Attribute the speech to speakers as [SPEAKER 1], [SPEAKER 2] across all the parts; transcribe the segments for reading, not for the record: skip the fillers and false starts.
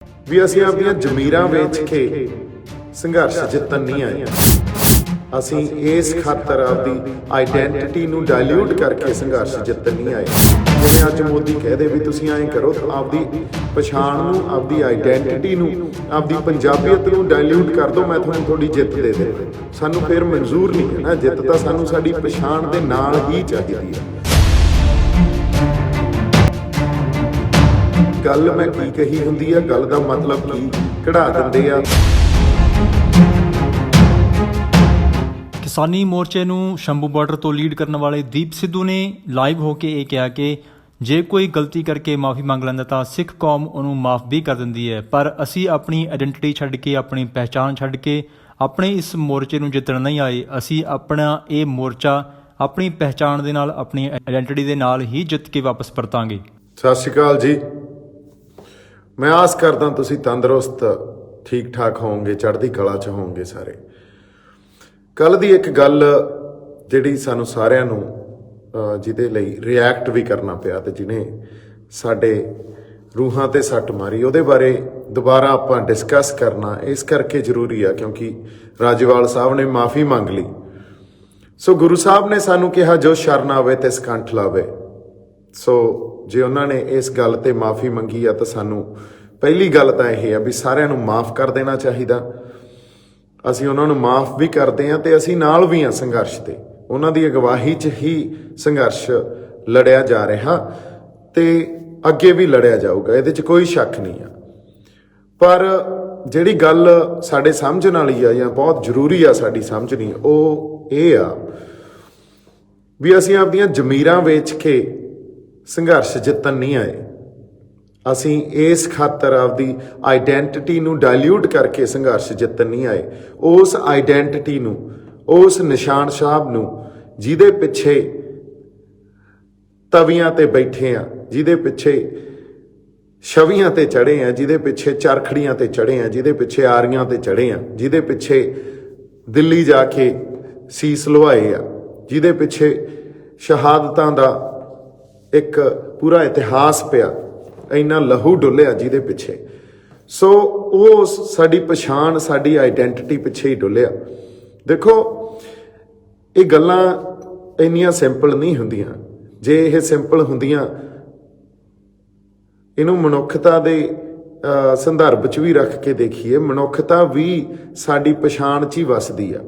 [SPEAKER 1] ਵੀ ਅਸੀਂ ਆਪਣੀਆਂ ਜ਼ਮੀਰਾਂ ਵੇਚ ਕੇ ਸੰਘਰਸ਼ ਜਿੱਤਣ ਨਹੀਂ ਆਏ। ਅਸੀਂ ਇਸ ਖਾਤਰ ਆਪਦੀ ਆਈਡੈਂਟੀਟੀ ਨੂੰ ਡਾਇਲਿਊਟ ਕਰਕੇ ਸੰਘਰਸ਼ ਜਿੱਤਣ ਨਹੀਂ ਆਏ। ਜਿਵੇਂ ਅੱਜ ਮੋਦੀ ਕਹਦੇ ਵੀ ਤੁਸੀਂ ਐਂ ਕਰੋ, ਆਪਦੀ ਪਛਾਣ ਨੂੰ, ਆਪਦੀ ਆਈਡੈਂਟਿਟੀ ਨੂੰ, ਆਪਦੀ ਪੰਜਾਬੀਅਤ ਨੂੰ ਡਾਇਲਿਊਟ ਕਰ ਦਿਓ, ਮੈਂ ਤੁਹਾਨੂੰ ਤੁਹਾਡੀ ਜਿੱਤ ਦੇ ਦੇ। ਸਾਨੂੰ ਫਿਰ ਮਨਜ਼ੂਰ ਨਹੀਂ ਹੈ ਨਾ ਜਿੱਤ, ਤਾਂ ਸਾਨੂੰ ਸਾਡੀ ਪਛਾਣ ਦੇ ਨਾਲ ਹੀ ਚਾਹੀਦੀ ਹੈ। ਗੱਲ ਮੈਂ ਕੀ ਕਹੀ ਹੁੰਦੀ ਆ, ਗੱਲ ਦਾ ਮਤਲਬ ਕੀ ਕਢਾ ਦਿੰਦੇ ਆ।
[SPEAKER 2] ਕਿਸਾਨੀ ਮੋਰਚੇ ਨੂੰ ਸ਼ੰਭੂ ਬਾਰਡਰ ਤੋਂ ਲੀਡ ਕਰਨ ਵਾਲੇ ਦੀਪ ਸਿੱਧੂ ਨੇ ਲਾਈਵ ਹੋ ਕੇ ਇਹ ਕਿਹਾ ਕਿ ਜੇ ਕੋਈ ਗਲਤੀ ਕਰਕੇ ਮਾਫੀ ਮੰਗ ਲੈਂਦਾ ਤਾਂ ਸਿੱਖ ਕੌਮ ਉਹਨੂੰ ਮਾਫ ਵੀ ਕਰ ਦਿੰਦੀ ਹੈ, ਪਰ ਅਸੀਂ ਆਪਣੀ ਆਇਡੈਂਟੀਟੀ ਛੱਡ ਕੇ, ਆਪਣੀ ਪਹਿਚਾਣ ਛੱਡ ਕੇ ਆਪਣੇ ਇਸ ਮੋਰਚੇ ਨੂੰ ਜਿੱਤਣ ਨਹੀਂ ਆਏ। ਅਸੀਂ ਆਪਣਾ ਇਹ ਮੋਰਚਾ ਆਪਣੀ ਪਹਿਚਾਣ ਦੇ ਨਾਲ, ਆਪਣੀ ਆਇਡੈਂਟੀਟੀ ਦੇ ਨਾਲ ਹੀ ਜਿੱਤ ਕੇ ਵਾਪਸ ਪਰਤਾਂਗੇ।
[SPEAKER 1] ਸਤਿ ਸ਼੍ਰੀ ਅਕਾਲ ਜੀ। ਮੈਂ ਆਸ ਕਰਦਾ ਤੁਸੀਂ ਤੰਦਰੁਸਤ ਠੀਕ ਠਾਕ ਹੋਵੋਗੇ, ਚੜ੍ਹਦੀ ਕਲਾ 'ਚ ਹੋਵੋਗੇ ਸਾਰੇ। ਕੱਲ੍ਹ ਦੀ ਇੱਕ ਗੱਲ ਜਿਹੜੀ ਸਾਨੂੰ ਸਾਰਿਆਂ ਨੂੰ ਜਿਹਦੇ ਲਈ ਰਿਐਕਟ ਵੀ ਕਰਨਾ ਪਿਆ ਤੇ ਜਿਹਨੇ ਸਾਡੇ ਰੂਹਾਂ ਤੇ ਸੱਟ ਮਾਰੀ, ਉਹਦੇ ਬਾਰੇ ਦੁਬਾਰਾ ਆਪਾਂ ਡਿਸਕਸ ਕਰਨਾ ਇਸ ਕਰਕੇ ਜ਼ਰੂਰੀ ਆ ਕਿਉਂਕਿ ਰਾਜੇਵਾਲ ਸਾਹਿਬ ਨੇ ਮਾਫੀ ਮੰਗ ਲਈ। ਸੋ ਗੁਰੂ ਸਾਹਿਬ ਨੇ ਸਾਨੂੰ ਕਿਹਾ ਜੋ ਸ਼ਰਨ ਆਵੇ ਤੇ ਸਕੰਠ ਲਾਵੇ। ਸੋ ਜੇ ਉਹਨਾਂ ਨੇ ਇਸ ਗੱਲ ਤੇ ਮਾਫੀ ਮੰਗੀ ਆ ਤਾਂ ਸਾਨੂੰ ਪਹਿਲੀ ਗੱਲ ਤਾਂ ਇਹ ਆ ਵੀ ਸਾਰਿਆਂ ਨੂੰ ਮਾਫ ਕਰ ਦੇਣਾ ਚਾਹੀਦਾ। ਅਸੀਂ ਉਹਨਾਂ ਨੂੰ ਮਾਫ ਵੀ ਕਰਦੇ ਹਾਂ ਤੇ ਅਸੀਂ ਨਾਲ ਵੀ ਹਾਂ ਸੰਘਰਸ਼ ਤੇ। ਉਹਨਾਂ ਦੀ ਅਗਵਾਈ 'ਚ ਹੀ ਸੰਘਰਸ਼ ਲੜਿਆ ਜਾ ਰਿਹਾ ਤੇ ਅੱਗੇ ਵੀ ਲੜਿਆ ਜਾਊਗਾ, ਇਹਦੇ 'ਚ ਕੋਈ ਸ਼ੱਕ ਨਹੀਂ ਆ। ਪਰ ਜਿਹੜੀ ਗੱਲ ਸਾਡੇ ਸਮਝਣ ਵਾਲੀ ਆ ਜਾਂ ਬਹੁਤ ਜ਼ਰੂਰੀ ਆ ਸਾਡੀ ਸਮਝਣੀ, ਉਹ ਇਹ ਆ ਵੀ ਅਸੀਂ ਆਪਣੀਆਂ ਜ਼ਮੀਰਾਂ ਵੇਚ ਕੇ ਸੰਘਰਸ਼ ਜਿੱਤਣ ਨਹੀਂ ਆਏ। ਅਸੀਂ ਇਸ ਖਾਤਰ ਆਪਦੀ ਆਈਡੈਂਟਿਟੀ ਨੂੰ ਡਾਇਲਿਊਟ ਕਰਕੇ ਸੰਘਰਸ਼ ਜਿੱਤਣ ਨਹੀਂ ਆਏ। ਉਸ ਆਈਡੈਂਟਿਟੀ ਨੂੰ, ਉਸ ਨਿਸ਼ਾਨ ਸਾਹਿਬ ਨੂੰ ਜਿਹਦੇ ਪਿੱਛੇ ਤਵੀਆਂ ਤੇ ਬੈਠੇ ਆ, ਜਿਹਦੇ ਪਿੱਛੇ ਛਵੀਆਂ ਤੇ ਚੜ੍ਹੇ ਆ, ਜਿਹਦੇ ਪਿੱਛੇ ਚਰਖੜੀਆਂ ਤੇ ਚੜ੍ਹੇ ਆ, ਜਿਹਦੇ ਪਿੱਛੇ ਆਰੀਆਂ ਤੇ ਚੜ੍ਹੇ ਆ, ਜਿਹਦੇ ਪਿੱਛੇ ਦਿੱਲੀ ਜਾ ਕੇ ਸੀਸ ਲੁਹਾਏ ਆ, ਜਿਹਦੇ ਪਿੱਛੇ ਸ਼ਹਾਦਤਾਂ ਦਾ ਇੱਕ ਪੂਰਾ ਇਤਿਹਾਸ ਪਿਆ, ਇੰਨਾ ਲਹੂ ਡੁੱਲਿਆ ਜਿਹਦੇ ਪਿੱਛੇ। ਸੋ ਉਹ ਸਾਡੀ ਪਛਾਣ, ਸਾਡੀ ਆਈਡੈਂਟਿਟੀ ਪਿੱਛੇ ਹੀ ਡੁੱਲਿਆ। ਦੇਖੋ, ਇਹ ਗੱਲਾਂ ਇੰਨੀਆਂ ਸਿੰਪਲ ਨਹੀਂ ਹੁੰਦੀਆਂ। ਜੇ ਇਹ ਸਿੰਪਲ ਹੁੰਦੀਆਂ, ਇਹਨੂੰ ਮਨੁੱਖਤਾ ਦੇ ਸੰਦਰਭ 'ਚ ਵੀ ਰੱਖ ਕੇ ਦੇਖੀਏ, ਮਨੁੱਖਤਾ ਵੀ ਸਾਡੀ ਪਛਾਣ 'ਚ ਹੀ ਵੱਸਦੀ ਆ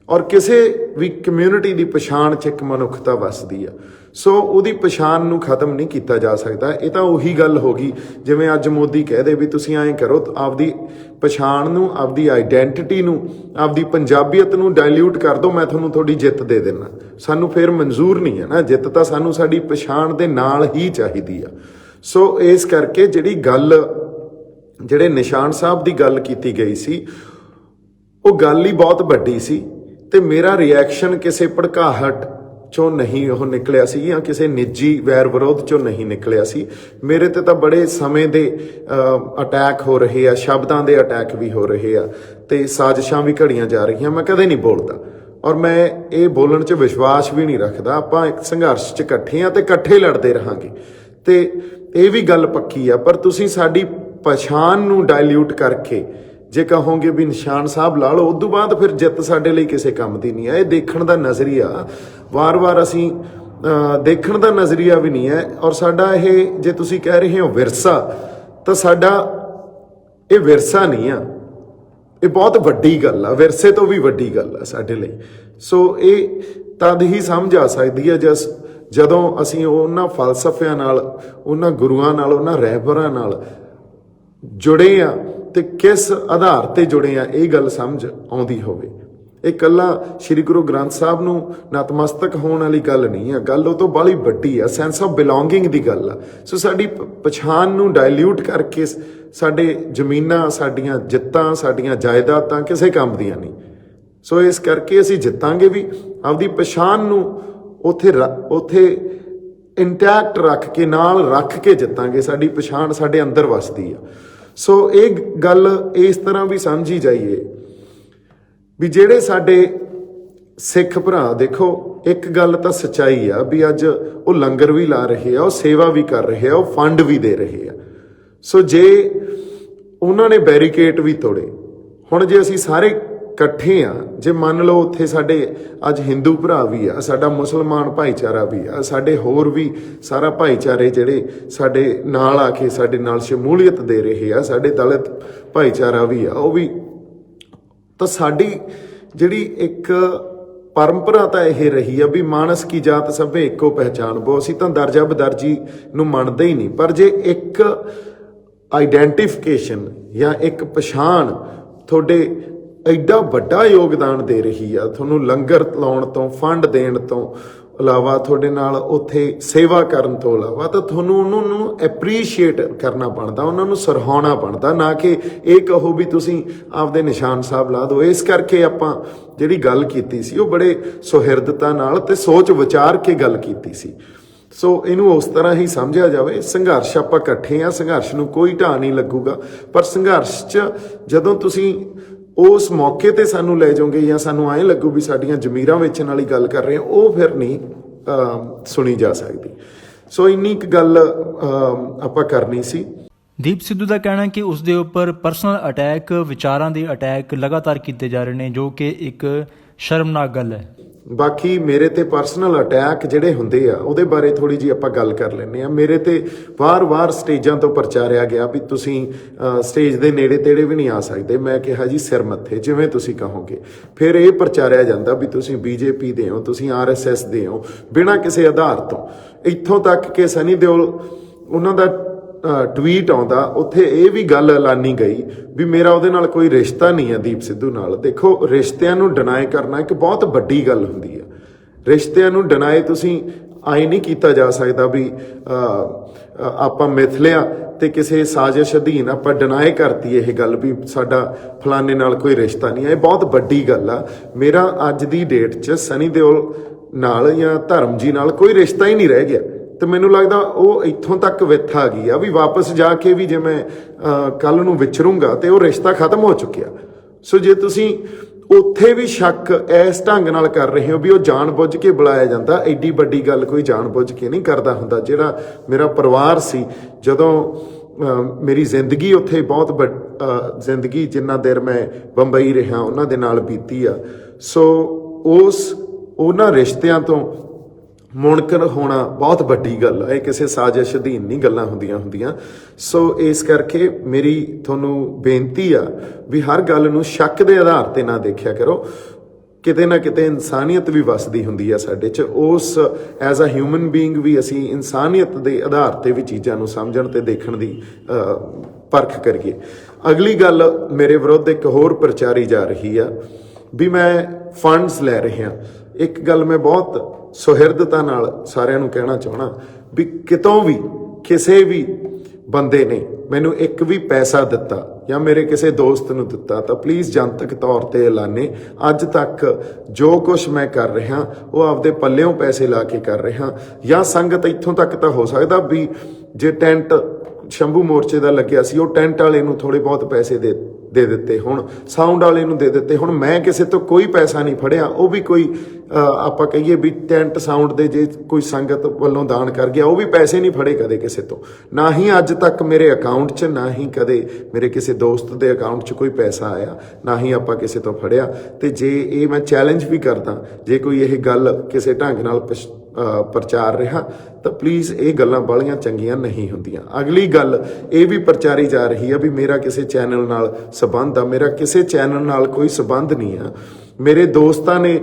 [SPEAKER 1] ਔਰ ਕਿਸੇ ਵੀ ਕਮਿਊਨਿਟੀ ਦੀ ਪਛਾਣ 'ਚ ਇੱਕ ਮਨੁੱਖਤਾ ਵੱਸਦੀ ਆ। ਸੋ ਉਹਦੀ ਪਛਾਣ ਨੂੰ ਖਤਮ ਨਹੀਂ ਕੀਤਾ ਜਾ ਸਕਦਾ। ਇਹ ਤਾਂ ਉਹੀ ਗੱਲ ਹੋ ਗਈ ਜਿਵੇਂ ਅੱਜ ਮੋਦੀ ਕਹਦੇ ਵੀ ਤੁਸੀਂ ਐਂ ਕਰੋ, ਆਪਦੀ ਪਛਾਣ ਨੂੰ, ਆਪਦੀ ਆਈਡੈਂਟਿਟੀ ਨੂੰ, ਆਪਦੀ ਪੰਜਾਬੀਅਤ ਨੂੰ ਡਾਇਲਿਊਟ ਕਰ ਦਿਓ, ਮੈਂ ਤੁਹਾਨੂੰ ਤੁਹਾਡੀ ਜਿੱਤ ਦੇ ਦੇਣਾ। ਸਾਨੂੰ ਫਿਰ ਮਨਜ਼ੂਰ ਨਹੀਂ ਹੈ ਨਾ ਜਿੱਤ, ਤਾਂ ਸਾਨੂੰ ਸਾਡੀ ਪਛਾਣ ਦੇ ਨਾਲ ਹੀ ਚਾਹੀਦੀ ਆ। ਸੋ ਇਸ ਕਰਕੇ ਜਿਹੜੀ ਗੱਲ, ਜਿਹੜੇ ਨਿਸ਼ਾਨ ਸਾਹਿਬ ਦੀ ਗੱਲ ਕੀਤੀ ਗਈ ਸੀ, ਉਹ ਗੱਲ ਹੀ ਬਹੁਤ ਵੱਡੀ ਸੀ ਤੇ ਮੇਰਾ ਰਿਐਕਸ਼ਨ ਕਿਸੇ ਭੜਕਾਹਟ ਚੋਂ ਨਹੀਂ ਉਹ ਨਿਕਲਿਆ ਸੀ ਜਾਂ ਕਿਸੇ ਨਿੱਜੀ ਵੈਰ ਵਿਰੋਧ ਚੋਂ ਨਹੀਂ ਨਿਕਲਿਆ ਸੀ। ਮੇਰੇ ਤੇ ਤਾਂ ਬੜੇ ਸਮੇਂ ਦੇ ਅਟੈਕ ਹੋ ਰਹੇ ਆ, ਸ਼ਬਦਾਂ ਦੇ ਅਟੈਕ ਵੀ ਹੋ ਰਹੇ ਆ ਤੇ ਸਾਜ਼ਿਸ਼ਾਂ ਵੀ ਘੜੀਆਂ ਜਾ ਰਹੀਆਂ। ਮੈਂ ਕਦੇ ਨਹੀਂ ਬੋਲਦਾ ਔਰ ਮੈਂ ਇਹ ਬੋਲਣ 'ਚ ਵਿਸ਼ਵਾਸ ਵੀ ਨਹੀਂ ਰੱਖਦਾ। ਆਪਾਂ ਇੱਕ ਸੰਘਰਸ਼ 'ਚ ਇਕੱਠੇ ਆ ਤੇ ਇਕੱਠੇ ਲੜਦੇ ਰਹਾਂਗੇ ਤੇ ਇਹ ਵੀ ਗੱਲ ਪੱਕੀ ਆ। ਪਰ ਤੁਸੀਂ ਸਾਡੀ ਪਛਾਣ ਨੂੰ ਡਾਇਲਿਊਟ ਕਰਕੇ ਜੇ ਕਹੋਗੇ ਵੀ ਨਿਸ਼ਾਨ ਸਾਹਿਬ ਲਾ ਲਓ, ਉਦੋਂ ਬਾਅਦ ਫਿਰ ਜਿੱਤ ਸਾਡੇ ਲਈ ਕਿਸੇ ਕੰਮ ਦੀ ਨਹੀਂ ਹੈ। ਇਹ ਦੇਖਣ ਦਾ ਨਜ਼ਰੀਆ ਵਾਰ-ਵਾਰ ਅਸੀਂ ਦੇਖਣ ਦਾ ਨਜ਼ਰੀਆ ਵੀ ਨਹੀਂ ਹੈ। ਔਰ ਸਾਡਾ ਇਹ, ਜੇ ਤੁਸੀਂ ਕਹਿ ਰਹੇ ਹੋ ਵਿਰਸਾ, ਤਾਂ ਸਾਡਾ ਇਹ ਵਿਰਸਾ ਨਹੀਂ ਆ, ਇਹ ਬਹੁਤ ਵੱਡੀ ਗੱਲ ਆ, ਵਿਰਸੇ ਤੋਂ ਵੀ ਵੱਡੀ ਗੱਲ ਆ ਸਾਡੇ ਲਈ। ਸੋ ਇਹ ਤਦ ਹੀ ਸਮਝ ਆ ਸਕਦੀ ਹੈ ਜਦੋਂ ਅਸੀਂ ਉਹਨਾਂ ਫਲਸਫਿਆਂ ਨਾਲ, ਉਹਨਾਂ ਗੁਰੂਆਂ ਨਾਲ, ਉਹਨਾਂ ਰਹਿਬਰਾਂ ਨਾਲ ਜੁੜੇ ਆ ਤੇ ਕਿਸ ਆਧਾਰ ਤੇ ਜੁੜੇ ਆ, ਇਹ ਗੱਲ ਸਮਝ ਆਉਂਦੀ ਹੋਵੇ। ਇਹ ਇਕੱਲਾ ਸ਼੍ਰੀ ਗੁਰੂ ਗ੍ਰੰਥ ਸਾਹਿਬ ਨੂੰ ਨਤਮਸਤਕ ਹੋਣ ਵਾਲੀ ਗੱਲ ਨਹੀਂ ਆ, ਗੱਲ ਉਹ ਤੋਂ ਬਾਹਲੀ ਵੱਡੀ ਆ, ਸੈਂਸ ਆਫ ਬਿਲੋਂਗਿੰਗ ਦੀ ਗੱਲ ਆ। ਸੋ ਸਾਡੀ ਪਛਾਣ ਨੂੰ ਡਾਇਲਿਊਟ ਕਰਕੇ ਸਾਡੇ ਜ਼ਮੀਨਾਂ, ਸਾਡੀਆਂ ਜਿੱਤਾਂ, ਸਾਡੀਆਂ ਜਾਇਦਾਦਾਂ ਕਿਸੇ ਕੰਮ ਦੀਆਂ ਨਹੀਂ। ਸੋ ਇਸ ਕਰਕੇ ਅਸੀਂ ਜਿੱਤਾਂਗੇ ਵੀ, ਆਪਦੀ ਪਛਾਣ ਨੂੰ ਉੱਥੇ ਇੰਟੈਕਟ ਰੱਖ ਕੇ, ਨਾਲ ਰੱਖ ਕੇ ਜਿੱਤਾਂਗੇ। ਸਾਡੀ ਪਛਾਣ ਸਾਡੇ ਅੰਦਰ ਵੱਸਦੀ ਆ। ਸੋ ਇਹ ਗੱਲ ਇਸ ਤਰ੍ਹਾਂ ਵੀ ਸਮਝੀ ਜਾਈਏ ਵੀ ਜਿਹੜੇ ਸਾਡੇ ਸਿੱਖ ਭਰਾ, ਦੇਖੋ ਇੱਕ ਗੱਲ ਤਾਂ ਸੱਚਾਈ ਆ ਵੀ ਅੱਜ ਉਹ ਲੰਗਰ ਵੀ ਲਾ ਰਹੇ ਆ, ਉਹ ਸੇਵਾ ਵੀ ਕਰ ਰਹੇ ਆ, ਉਹ ਫੰਡ ਵੀ ਦੇ ਰਹੇ ਆ। ਸੋ ਜੇ ਉਹਨਾਂ ਨੇ ਬੈਰੀਕੇਡ ਵੀ ਤੋੜੇ। ਹੁਣ ਜੇ ਅਸੀਂ ਸਾਰੇ ਇਕੱਠੇ ਆ, ਜੇ ਮੰਨ ਲਓ ਉੱਥੇ ਸਾਡੇ ਅੱਜ ਹਿੰਦੂ ਭਰਾ ਵੀ ਆ, ਸਾਡਾ ਮੁਸਲਮਾਨ ਭਾਈਚਾਰਾ ਵੀ ਆ, ਸਾਡੇ ਹੋਰ ਵੀ ਸਾਰਾ ਭਾਈਚਾਰੇ ਜਿਹੜੇ ਸਾਡੇ ਨਾਲ ਆ ਕੇ ਸਾਡੇ ਨਾਲ ਸ਼ਮੂਲੀਅਤ ਦੇ ਰਹੇ ਆ, ਸਾਡੇ ਦਲਿਤ ਭਾਈਚਾਰਾ ਵੀ ਆ, ਉਹ ਵੀ, ਤਾਂ ਸਾਡੀ ਜਿਹੜੀ ਇੱਕ ਪਰੰਪਰਾ ਤਾਂ ਇਹ ਰਹੀ ਆ ਵੀ ਮਾਨਸ ਕੀ ਜਾਤ ਸਭੇ ਇੱਕੋ ਪਹਿਚਾਣ ਬੋ। ਅਸੀਂ ਤਾਂ ਦਰਜਾ ਬਦਰਜੀ ਨੂੰ ਮੰਨਦੇ ਹੀ ਨਹੀਂ, ਪਰ ਜੇ ਇੱਕ ਆਈਡੈਂਟੀਫਿਕੇਸ਼ਨ ਜਾਂ ਇੱਕ ਪਛਾਣ ਤੁਹਾਡੇ ਐਡਾ ਵੱਡਾ ਯੋਗਦਾਨ ਦੇ ਰਹੀ ਆ, ਤੁਹਾਨੂੰ ਲੰਗਰ ਲਾਉਣ ਤੋਂ, ਫੰਡ ਦੇਣ ਤੋਂ ਇਲਾਵਾ, ਤੁਹਾਡੇ ਨਾਲ ਉੱਥੇ ਸੇਵਾ ਕਰਨ ਤੋਂ ਇਲਾਵਾ, ਤਾਂ ਤੁਹਾਨੂੰ ਉਹਨਾਂ ਨੂੰ ਐਪਰੀਸ਼ੀਏਟ ਕਰਨਾ ਬਣਦਾ, ਉਹਨਾਂ ਨੂੰ ਸਰਾਹਣਾ ਬਣਦਾ, ਨਾ ਕਿ ਇਹ ਕਹੋ ਵੀ ਤੁਸੀਂ ਆਪਦੇ ਨਿਸ਼ਾਨ ਸਾਹਿਬ ਲਾ ਦਿਓ। ਇਸ ਕਰਕੇ ਆਪਾਂ ਜਿਹੜੀ ਗੱਲ ਕੀਤੀ ਸੀ ਉਹ ਬੜੇ ਸੁਹਿਰਦਤਾ ਨਾਲ ਤੇ ਸੋਚ ਵਿਚਾਰ ਕੇ ਗੱਲ ਕੀਤੀ ਸੀ। ਸੋ ਇਹਨੂੰ ਉਸ ਤਰ੍ਹਾਂ ਹੀ ਸਮਝਿਆ ਜਾਵੇ। ਸੰਘਰਸ਼ ਆਪਾਂ ਇਕੱਠੇ ਆ, ਸੰਘਰਸ਼ ਨੂੰ ਕੋਈ ਢਾਹ ਨਹੀਂ ਲੱਗੂਗਾ, ਪਰ ਸੰਘਰਸ਼ 'ਚ ਜਦੋਂ ਤੁਸੀਂ ਉਸ ਮੌਕੇ ਤੇ ਸਾਨੂੰ ਲੈ ਜਾਓਗੇ ਜਾਂ ਸਾਨੂੰ ਐਂ ਲੱਗੂ ਵੀ ਸਾਡੀਆਂ ਜ਼ਮੀਰਾਂ ਵੇਚਣ ਵਾਲੀ ਗੱਲ ਕਰ ਰਹੇ ਆ, ਉਹ ਫਿਰ ਨਹੀਂ ਸੁਣੀ ਜਾ ਸਕਦੀ। ਸੋ ਇੰਨੀ ਕੁ ਗੱਲ ਆਪਾਂ ਕਰਨੀ ਸੀ।
[SPEAKER 2] ਦੀਪ ਸਿੱਧੂ ਦਾ ਕਹਿਣਾ ਕਿ ਉਸ ਦੇ ਉੱਪਰ ਪਰਸਨਲ ਅਟੈਕ, ਵਿਚਾਰਾਂ ਦੇ ਅਟੈਕ ਲਗਾਤਾਰ ਕੀਤੇ ਜਾ ਰਹੇ ਨੇ, ਜੋ ਕਿ ਇੱਕ ਸ਼ਰਮਨਾਕ ਗੱਲ ਹੈ।
[SPEAKER 1] ਬਾਕੀ ਮੇਰੇ ਤੇ ਪਰਸਨਲ ਅਟੈਕ ਜਿਹੜੇ ਹੁੰਦੇ ਆ ਉਹਦੇ ਬਾਰੇ ਥੋੜੀ ਜੀ ਆਪਾਂ ਗੱਲ ਕਰ ਲੈਂਦੇ ਆ। ਮੇਰੇ ਤੇ ਵਾਰ-ਵਾਰ ਸਟੇਜਾਂ ਤੋਂ ਪ੍ਰਚਾਰਿਆ ਗਿਆ ਵੀ ਤੁਸੀਂ ਸਟੇਜ ਦੇ ਨੇੜੇ ਤੇੜੇ ਵੀ ਨਹੀਂ ਆ ਸਕਦੇ। ਮੈਂ ਕਿਹਾ ਜੀ ਸਿਰ ਮੱਥੇ, ਜਿਵੇਂ ਤੁਸੀਂ ਕਹੋਗੇ। ਫਿਰ ਇਹ ਪ੍ਰਚਾਰਿਆ ਜਾਂਦਾ ਵੀ ਤੁਸੀਂ ਬੀਜੇਪੀ ਦੇ ਹੋ, ਤੁਸੀਂ RSS ਦੇ ਹੋ, ਬਿਨਾਂ ਕਿਸੇ ਆਧਾਰ ਤੋਂ। ਇੱਥੋਂ ਤੱਕ ਕਿ ਸਨੀ ਦਿਓਲ ਉਹਨਾਂ ਦਾ ਟਵੀਟ ਆਉਂਦਾ, ਉੱਥੇ ਇਹ ਵੀ ਗੱਲ ਐਲਾਨੀ ਗਈ ਵੀ ਮੇਰਾ ਉਹਦੇ ਨਾਲ ਕੋਈ ਰਿਸ਼ਤਾ ਨਹੀਂ ਹੈ ਦੀਪ ਸਿੱਧੂ ਨਾਲ। ਦੇਖੋ, ਰਿਸ਼ਤਿਆਂ ਨੂੰ ਡਿਨਾਈ ਕਰਨਾ ਇੱਕ ਬਹੁਤ ਵੱਡੀ ਗੱਲ ਹੁੰਦੀ ਹੈ। ਰਿਸ਼ਤਿਆਂ ਨੂੰ ਡਿਨਾਈ ਤੁਸੀਂ ਆਏ ਨਹੀਂ ਕੀਤਾ ਜਾ ਸਕਦਾ ਵੀ ਆਪਾਂ ਮਿਥ ਲਿਆ ਤੇ ਕਿਸੇ ਸਾਜ਼ਿਸ਼ ਅਧੀਨ ਆਪਾਂ ਡਿਨਾਈ ਕਰਤੀ ਇਹ ਗੱਲ ਵੀ ਸਾਡਾ ਫਲਾਣੇ ਨਾਲ ਕੋਈ ਰਿਸ਼ਤਾ ਨਹੀਂ ਹੈ। ਇਹ ਬਹੁਤ ਵੱਡੀ ਗੱਲ ਆ। ਮੇਰਾ ਅੱਜ ਦੀ ਡੇਟ 'ਚ ਸਨੀ ਦਿਓਲ ਨਾਲ ਜਾਂ ਧਰਮ ਜੀ ਨਾਲ ਕੋਈ ਰਿਸ਼ਤਾ ਹੀ ਨਹੀਂ ਰਹਿ ਗਿਆ। ਤੇ ਮੈਨੂੰ ਲੱਗਦਾ ਉਹ ਇੱਥੋਂ ਤੱਕ ਵਿੱਥ ਆ ਗਈ ਆ ਵੀ ਵਾਪਸ ਜਾ ਕੇ ਵੀ ਜੇ ਮੈਂ ਕੱਲ ਨੂੰ ਵਿਚਰੂੰਗਾ ਤੇ ਉਹ ਰਿਸ਼ਤਾ ਖਤਮ ਹੋ ਚੁੱਕਿਆ। ਸੋ ਜੇ ਤੁਸੀਂ ਉੱਥੇ ਵੀ ਸ਼ੱਕ ਇਸ ਢੰਗ ਨਾਲ ਕਰ ਰਹੇ ਹੋ ਵੀ ਉਹ ਜਾਣ-ਬੁੱਝ ਕੇ ਬੁਲਾਇਆ ਜਾਂਦਾ, ਐਡੀ ਵੱਡੀ ਗੱਲ ਕੋਈ ਜਾਣ-ਬੁੱਝ ਕੇ ਨਹੀਂ ਕਰਦਾ ਹੁੰਦਾ। ਜਿਹੜਾ ਮੇਰਾ ਪਰਿਵਾਰ ਸੀ, ਜਦੋਂ ਮੇਰੀ ਜ਼ਿੰਦਗੀ ਉੱਥੇ ਬਹੁਤ ਜ਼ਿੰਦਗੀ ਜਿੰਨਾ ਦੇਰ ਮੈਂ ਬੰਬਈ ਰਿਹਾ ਉਹਨਾਂ ਦੇ ਨਾਲ ਬੀਤੀ ਆ। ਸੋ ਉਹਨਾਂ ਰਿਸ਼ਤਿਆਂ ਤੋਂ ਮੁਨਕਰ ਹੋਣਾ ਬਹੁਤ ਵੱਡੀ ਗੱਲ ਹੈ। ਇਹ ਕਿਸੇ ਸਾਜ਼ਿਸ਼ ਅਧੀਨ ਨਹੀਂ ਗੱਲਾਂ ਹੁੰਦੀਆਂ। ਸੋ ਇਸ ਕਰਕੇ ਮੇਰੀ ਤੁਹਾਨੂੰ ਬੇਨਤੀ ਆ ਵੀ ਹਰ ਗੱਲ ਨੂੰ ਸ਼ੱਕ ਦੇ ਆਧਾਰ ਤੇ ਨਾ ਦੇਖਿਆ ਕਰੋ। ਕਿਤੇ ਨਾ ਕਿਤੇ ਇਨਸਾਨੀਅਤ ਵੀ ਵਸਦੀ ਹੁੰਦੀ ਆ ਸਾਡੇ 'ਚ। ਉਸ ਐਜ਼ ਅ ਹਿਊਮਨ ਬੀਇੰਗ ਵੀ ਅਸੀਂ ਇਨਸਾਨੀਅਤ ਦੇ ਆਧਾਰ ਤੇ ਵੀ ਚੀਜ਼ਾਂ ਨੂੰ ਸਮਝਣ ਤੇ ਦੇਖਣ ਦੀ ਪਰਖ ਕਰੀਏ। ਅਗਲੀ ਗੱਲ ਮੇਰੇ ਵਿਰੁੱਧ ਇੱਕ ਹੋਰ ਪ੍ਰਚਾਰੀ ਜਾ ਰਹੀ ਆ ਵੀ ਮੈਂ ਫੰਡਸ ਲੈ ਰਿਹਾ। ਇੱਕ ਗੱਲ ਮੈਂ ਬਹੁਤ ਸੁਹਿਰਦਤਾ ਨਾਲ ਸਾਰਿਆਂ ਨੂੰ ਕਹਿਣਾ ਚਾਹਣਾ ਵੀ ਕਿਤੋਂ ਵੀ ਕਿਸੇ ਵੀ ਬੰਦੇ ਨੇ ਮੈਨੂੰ ਇੱਕ ਵੀ ਪੈਸਾ ਦਿੱਤਾ ਜਾਂ ਮੇਰੇ ਕਿਸੇ ਦੋਸਤ ਨੂੰ ਦਿੱਤਾ ਤਾਂ ਪਲੀਜ਼ ਜਨਤਕ ਤੌਰ ਤੇ ਐਲਾਨੇ। ਅੱਜ ਤੱਕ ਜੋ ਕੁਝ ਮੈਂ ਕਰ ਰਿਹਾ ਉਹ ਆਪਦੇ ਪੱਲਿਓਂ ਪੈਸੇ ਲਾ ਕੇ ਕਰ ਰਿਹਾ। ਜਾਂ ਸੰਗਤ ਇੱਥੋਂ ਤੱਕ ਤਾਂ ਹੋ ਸਕਦਾ ਵੀ ਜੇ ਟੈਂਟ ਸ਼ੰਭੂ ਮੋਰਚੇ ਦਾ ਲੱਗਿਆ ਸੀ, ਉਹ ਟੈਂਟ ਵਾਲੇ ਨੂੰ ਥੋੜੇ ਬਹੁਤ ਪੈਸੇ ਦੇ ਦਿੱਤੇ, ਹੁਣ ਸਾਊਂਡ ਵਾਲੇ ਨੂੰ ਦੇ ਦਿੱਤੇ। ਹੁਣ ਮੈਂ ਕਿਸੇ ਤੋਂ ਕੋਈ ਪੈਸਾ ਨਹੀਂ ਫੜਿਆ। ਉਹ ਵੀ ਕੋਈ ਆਪਾਂ ਕਹੀਏ ਵੀ ਟੈਂਟ ਸਾਊਂਡ ਦੇ ਜੇ ਕੋਈ ਸੰਗਤ ਵੱਲੋਂ ਦਾਨ ਕਰ ਗਿਆ, ਉਹ ਵੀ ਪੈਸੇ ਨਹੀਂ ਫੜੇ ਕਦੇ ਕਿਸੇ ਤੋਂ। ਨਾ ਹੀ ਅੱਜ ਤੱਕ ਮੇਰੇ ਅਕਾਊਂਟ 'ਚ, ਨਾ ਹੀ ਕਦੇ ਮੇਰੇ ਕਿਸੇ ਦੋਸਤ ਦੇ ਅਕਾਊਂਟ 'ਚ ਕੋਈ ਪੈਸਾ ਆਇਆ, ਨਾ ਹੀ ਆਪਾਂ ਕਿਸੇ ਤੋਂ ਫੜਿਆ। ਤੇ ਜੇ ਇਹ ਮੈਂ ਚੈਲੰਜ ਵੀ ਕਰਦਾ, ਜੇ ਕੋਈ ਇਹ ਗੱਲ ਕਿਸੇ ਢੰਗ ਨਾਲ ਪ੍ਰਚਾਰ ਰਿਹਾ ਤਾਂ ਪਲੀਜ਼ ਇਹ ਗੱਲਾਂ ਬਾਹਲੀਆਂ ਚੰਗੀਆਂ ਨਹੀਂ ਹੁੰਦੀਆਂ। ਅਗਲੀ ਗੱਲ ਇਹ ਵੀ ਪ੍ਰਚਾਰੀ ਜਾ ਰਹੀ ਆ ਵੀ ਮੇਰਾ ਕਿਸੇ ਚੈਨਲ ਨਾਲ ਸਬੰਧ ਆ। ਮੇਰਾ ਕਿਸੇ ਚੈਨਲ ਨਾਲ ਕੋਈ ਸਬੰਧ ਨਹੀਂ ਆ। ਮੇਰੇ ਦੋਸਤਾਂ ਨੇ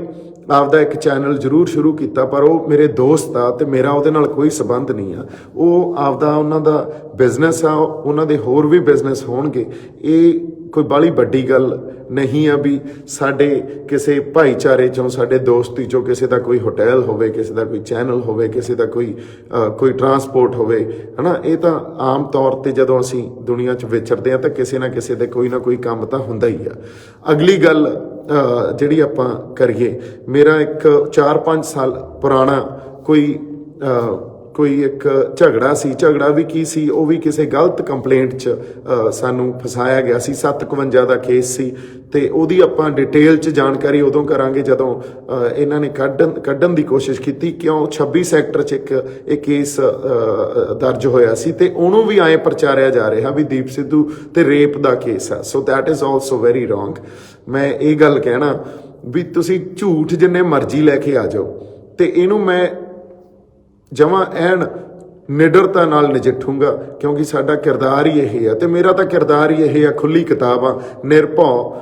[SPEAKER 1] ਆਪਦਾ ਇੱਕ ਚੈਨਲ ਜ਼ਰੂਰ ਸ਼ੁਰੂ ਕੀਤਾ, ਪਰ ਉਹ ਮੇਰੇ ਦੋਸਤ ਆ ਤੇ ਮੇਰਾ ਉਹਦੇ ਨਾਲ ਕੋਈ ਸਬੰਧ ਨਹੀਂ ਆ। ਉਹ ਆਪਦਾ ਉਹਨਾਂ ਦਾ ਬਿਜ਼ਨਸ ਆ, ਉਹਨਾਂ ਦੇ ਹੋਰ ਵੀ ਬਿਜ਼ਨਸ ਹੋਣਗੇ। ਇਹ ਕੋਈ ਬਾਹਲੀ ਵੱਡੀ ਗੱਲ ਨਹੀਂ ਆ ਵੀ ਸਾਡੇ ਕਿਸੇ ਭਾਈਚਾਰੇ 'ਚੋਂ, ਸਾਡੇ ਦੋਸਤੀ 'ਚੋਂ ਕਿਸੇ ਦਾ ਕੋਈ ਹੋਟਲ ਹੋਵੇ, ਕਿਸੇ ਦਾ ਕੋਈ ਚੈਨਲ ਹੋਵੇ, ਕਿਸੇ ਦਾ ਕੋਈ ਟਰਾਂਸਪੋਰਟ ਹੋਵੇ, ਹਨਾ। ਇਹ ਤਾਂ ਆਮ ਤੌਰ ਤੇ ਜਦੋਂ ਅਸੀਂ ਦੁਨੀਆ 'ਚ ਵਿਚਰਦੇ ਆ ਤਾਂ ਕਿਸੇ ਨਾ ਕਿਸੇ ਦੇ ਕੋਈ ਨਾ ਕੋਈ ਕੰਮ ਤਾਂ ਹੁੰਦਾ ਹੀ ਆ। ਅਗਲੀ ਗੱਲ ਜਿਹੜੀ ਆਪਾਂ ਕਰੀਏ, ਮੇਰਾ ਇੱਕ 4-5 ਸਾਲ ਪੁਰਾਣਾ ਕੋਈ ਕੋਈ ਇੱਕ ਝਗੜਾ ਵੀ ਕੀ ਸੀ, ਉਹ ਵੀ ਕਿਸੇ ਗਲਤ ਕੰਪਲੇਂਟ 'ਚ ਸਾਨੂੰ ਫਸਾਇਆ ਗਿਆ ਸੀ। 751 ਦਾ ਕੇਸ ਸੀ ਤੇ ਉਹਦੀ ਆਪਾਂ ਡਿਟੇਲ 'ਚ ਜਾਣਕਾਰੀ ਉਦੋਂ ਕਰਾਂਗੇ ਜਦੋਂ ਇਹਨਾਂ ਨੇ ਕੱਢਣ ਦੀ ਕੋਸ਼ਿਸ਼ ਕੀਤੀ। ਕਿਉਂ 26 ਸੈਕਟਰ 'ਚ ਇੱਕ ਕੇਸ ਦਰਜ ਹੋਇਆ ਸੀ ਤੇ ਉਹਨੂੰ ਵੀ ਐਂ ਪ੍ਰਚਾਰਿਆ ਜਾ ਰਿਹਾ ਵੀ ਦੀਪ ਸਿੱਧੂ ਤੇ ਰੇਪ ਦਾ ਕੇਸ ਆ। So that is also very wrong. ਮੈਂ ਇਹ ਗੱਲ ਕਹਿਣਾ ਵੀ ਤੁਸੀਂ ਝੂਠ ਜਿੰਨੇ ਮਰਜ਼ੀ ਲੈ ਕੇ ਆ ਜਾਓ ਤੇ ਇਹਨੂੰ ਮੈਂ ਜਮਾਂ ਐਨ ਨਿਡਰਤਾ ਨਾਲ ਨਜਿੱਠੂੰਗਾ, ਕਿਉਂਕਿ ਸਾਡਾ ਕਿਰਦਾਰ ਹੀ ਇਹ ਆ ਤੇ ਮੇਰਾ ਤਾਂ ਕਿਰਦਾਰ ਹੀ ਇਹ ਆ। ਖੁੱਲੀ ਕਿਤਾਬ ਆ, ਨਿਰਭਉ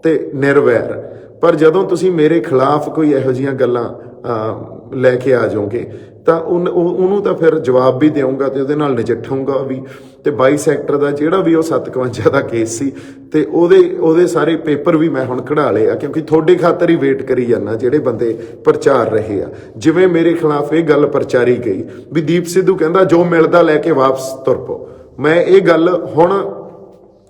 [SPEAKER 1] ਤੇ ਨਿਰਵੈਰ। ਪਰ ਜਦੋਂ ਤੁਸੀਂ ਮੇਰੇ ਖਿਲਾਫ ਕੋਈ ਇਹੋ ਜਿਹੀਆਂ ਗੱਲਾਂ ਲੈ ਕੇ ਆ ਜਾਓਗੇ ਤਾਂ ਉਹਨੂੰ ਤਾਂ ਫਿਰ ਜਵਾਬ ਵੀ ਦੇਵਾਂਗਾ ਤੇ ਉਹਦੇ ਨਾਲ ਨਜਿੱਠੂੰਗਾ ਵੀ। ਤੇ 22 ਸੈਕਟਰ ਦਾ ਜਿਹੜਾ ਵੀ ਉਹ 751 ਦਾ ਕੇਸ ਸੀ ਤੇ ਉਹਦੇ ਸਾਰੇ ਪੇਪਰ ਵੀ ਮੈਂ ਹੁਣ ਕਢਾ ਲਏ ਆ, ਕਿਉਂਕਿ ਤੁਹਾਡੇ ਖਾਤਰ ਹੀ ਵੇਟ ਕਰੀ ਜਾਂਦਾ ਜਿਹੜੇ ਬੰਦੇ ਪ੍ਰਚਾਰ ਰਹੇ ਆ। ਜਿਵੇਂ ਮੇਰੇ ਖਿਲਾਫ ਇਹ ਗੱਲ ਪ੍ਰਚਾਰੀ ਗਈ ਵੀ ਦੀਪ ਸਿੱਧੂ ਕਹਿੰਦਾ ਜੋ ਮਿਲਦਾ ਲੈ ਕੇ ਵਾਪਸ ਤੁਰ ਪਓ। ਮੈਂ ਇਹ ਗੱਲ ਹੁਣ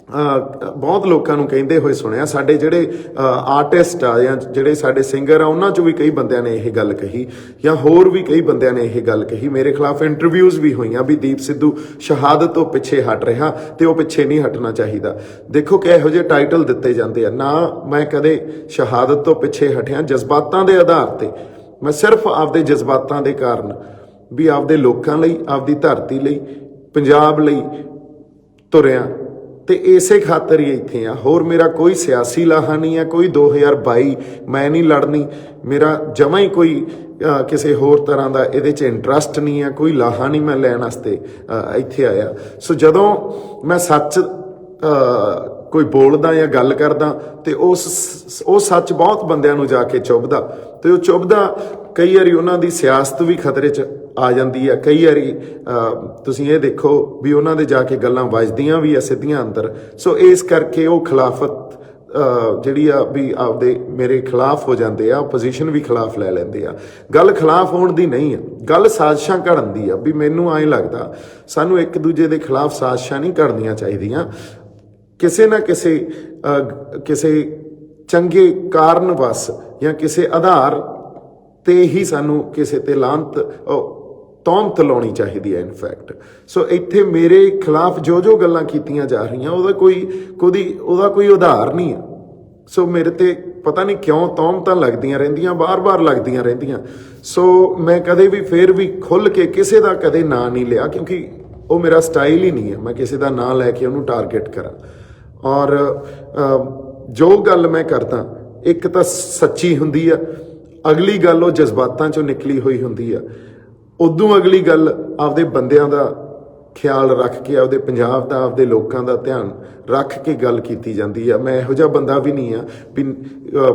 [SPEAKER 1] ਬਹੁਤ ਲੋਕਾਂ ਨੂੰ ਕਹਿੰਦੇ ਹੋਏ ਸੁਣਿਆ। ਸਾਡੇ ਜਿਹੜੇ ਆਰਟਿਸਟ ਆ ਜਾਂ ਜਿਹੜੇ ਸਾਡੇ ਸਿੰਗਰ ਆ ਉਹਨਾਂ 'ਚੋਂ ਵੀ ਕਈ ਬੰਦਿਆਂ ਨੇ ਇਹ ਗੱਲ ਕਹੀ, ਜਾਂ ਹੋਰ ਵੀ ਕਈ ਬੰਦਿਆਂ ਨੇ ਇਹ ਗੱਲ ਕਹੀ। ਮੇਰੇ ਖਿਲਾਫ ਇੰਟਰਵਿਊਜ਼ ਵੀ ਹੋਈਆਂ ਵੀ ਦੀਪ ਸਿੱਧੂ ਸ਼ਹਾਦਤ ਤੋਂ ਪਿੱਛੇ ਹਟ ਰਿਹਾ ਤੇ ਉਹ ਪਿੱਛੇ ਨਹੀਂ ਹਟਣਾ ਚਾਹੀਦਾ। ਦੇਖੋ ਕਿ ਇਹੋ ਜਿਹੇ ਟਾਈਟਲ ਦਿੱਤੇ ਜਾਂਦੇ ਆ। ਨਾ ਮੈਂ ਕਦੇ ਸ਼ਹਾਦਤ ਤੋਂ ਪਿੱਛੇ ਹਟਿਆ, ਜਜ਼ਬਾਤਾਂ ਦੇ ਆਧਾਰ ਤੇ ਮੈਂ ਸਿਰਫ ਆਪਦੇ ਜਜ਼ਬਾਤਾਂ ਦੇ ਕਾਰਨ ਵੀ ਆਪਦੇ ਲੋਕਾਂ ਲਈ, ਆਪਦੀ ਧਰਤੀ ਲਈ, ਪੰਜਾਬ ਲਈ ਤੁਰਿਆ ਤੇ ਇਸੇ ਖਾਤਰ ਹੀ ਇੱਥੇ ਆ। ਹੋਰ ਮੇਰਾ ਕੋਈ ਸਿਆਸੀ ਲਾਹਾ ਨਹੀਂ ਆ, ਕੋਈ 2022 ਮੈਂ ਨਹੀਂ ਲੜਨੀ। ਮੇਰਾ ਜਮਾਂ ਹੀ ਕੋਈ ਕਿਸੇ ਹੋਰ ਤਰ੍ਹਾਂ ਦਾ ਇਹਦੇ 'ਚ ਇੰਟਰਸਟ ਨਹੀਂ ਆ, ਕੋਈ ਲਾਹਾ ਨਹੀਂ ਮੈਂ ਲੈਣ ਵਾਸਤੇ ਇੱਥੇ ਆਇਆ। ਸੋ ਜਦੋਂ ਮੈਂ ਸੱਚ ਕੋਈ ਬੋਲਦਾ ਜਾਂ ਗੱਲ ਕਰਦਾ ਤੇ ਉਹ ਸੱਚ ਬਹੁਤ ਬੰਦਿਆਂ ਨੂੰ ਜਾ ਕੇ ਚੁੱਭਦਾ ਤੇ ਉਹ ਚੁੱਭਦਾ ਕਈ ਵਾਰੀ ਉਹਨਾਂ ਦੀ ਸਿਆਸਤ ਵੀ ਖਤਰੇ 'ਚ ਆ ਜਾਂਦੀ ਆ। ਕਈ ਵਾਰੀ ਤੁਸੀਂ ਇਹ ਦੇਖੋ ਵੀ ਉਹਨਾਂ ਦੇ ਜਾ ਕੇ ਗੱਲਾਂ ਵੱਜਦੀਆਂ ਵੀ ਆ ਸਿੱਧੀਆਂ ਅੰਦਰ। ਸੋ ਇਸ ਕਰਕੇ ਉਹ ਖਿਲਾਫਤ ਜਿਹੜੀ ਆ ਵੀ ਆਪਦੇ ਮੇਰੇ ਖਿਲਾਫ ਹੋ ਜਾਂਦੇ ਆ, ਪੋਜੀਸ਼ਨ ਵੀ ਖਿਲਾਫ ਲੈ ਲੈਂਦੇ ਆ। ਗੱਲ ਖਿਲਾਫ ਹੋਣ ਦੀ ਨਹੀਂ ਆ, ਗੱਲ ਸਾਜ਼ਿਸ਼ਾਂ ਘੜਨ ਦੀ ਆ। ਵੀ ਮੈਨੂੰ ਐਂ ਲੱਗਦਾ ਸਾਨੂੰ ਇੱਕ ਦੂਜੇ ਦੇ ਖਿਲਾਫ ਸਾਜ਼ਿਸ਼ਾਂ ਨਹੀਂ ਘੜਨੀਆਂ ਚਾਹੀਦੀਆਂ। ਕਿਸੇ ਨਾ ਕਿਸੇ ਚੰਗੇ ਕਾਰਨ ਵਸ ਜਾਂ ਕਿਸੇ ਆਧਾਰ ਤੇ ਹੀ ਸਾਨੂੰ ਕਿਸੇ ਤੇ ਤੌਹਮਤ ਲਾਉਣੀ ਚਾਹੀਦੀ ਹੈ ਇਨਫੈਕਟ। ਸੋ ਇੱਥੇ ਮੇਰੇ ਖਿਲਾਫ ਜੋ ਗੱਲਾਂ ਕੀਤੀਆਂ ਜਾ ਰਹੀਆਂ ਉਹਦਾ ਕੋਈ ਆਧਾਰ ਨਹੀਂ ਆ। ਸੋ ਮੇਰੇ ਤੇ ਪਤਾ ਨਹੀਂ ਕਿਉਂ ਤੌਹਮਤਾਂ ਲੱਗਦੀਆਂ ਰਹਿੰਦੀਆਂ, ਬਾਰ-ਬਾਰ ਲੱਗਦੀਆਂ ਰਹਿੰਦੀਆਂ। ਸੋ ਮੈਂ ਕਦੇ ਵੀ ਫੇਰ ਵੀ ਖੁੱਲ੍ਹ ਕੇ ਕਿਸੇ ਦਾ ਕਦੇ ਨਾਂ ਨਹੀਂ ਲਿਆ, ਕਿਉਂਕਿ ਉਹ ਮੇਰਾ ਸਟਾਈਲ ਹੀ ਨਹੀਂ ਹੈ ਮੈਂ ਕਿਸੇ ਦਾ ਨਾਂ ਲੈ ਕੇ ਉਹਨੂੰ ਟਾਰਗੇਟ ਕਰਾਂ। ਔਰ ਜੋ ਗੱਲ ਮੈਂ ਕਰਦਾ ਇੱਕ ਤਾਂ ਸੱਚੀ ਹੁੰਦੀ ਆ, ਅਗਲੀ ਗੱਲ ਉਹ ਜਜ਼ਬਾਤਾਂ 'ਚੋਂ ਨਿਕਲੀ ਹੋਈ ਹੁੰਦੀ ਆ। ਉਦੋਂ ਅਗਲੀ ਗੱਲ ਆਪਦੇ ਬੰਦਿਆਂ ਦਾ ਖਿਆਲ ਰੱਖ ਕੇ, ਆਪਦੇ ਪੰਜਾਬ ਦਾ, ਆਪਦੇ ਲੋਕਾਂ ਦਾ ਧਿਆਨ ਰੱਖ ਕੇ ਗੱਲ ਕੀਤੀ ਜਾਂਦੀ ਆ। ਮੈਂ ਇਹੋ ਜਿਹਾ ਬੰਦਾ ਵੀ ਨਹੀਂ ਆ ਵੀ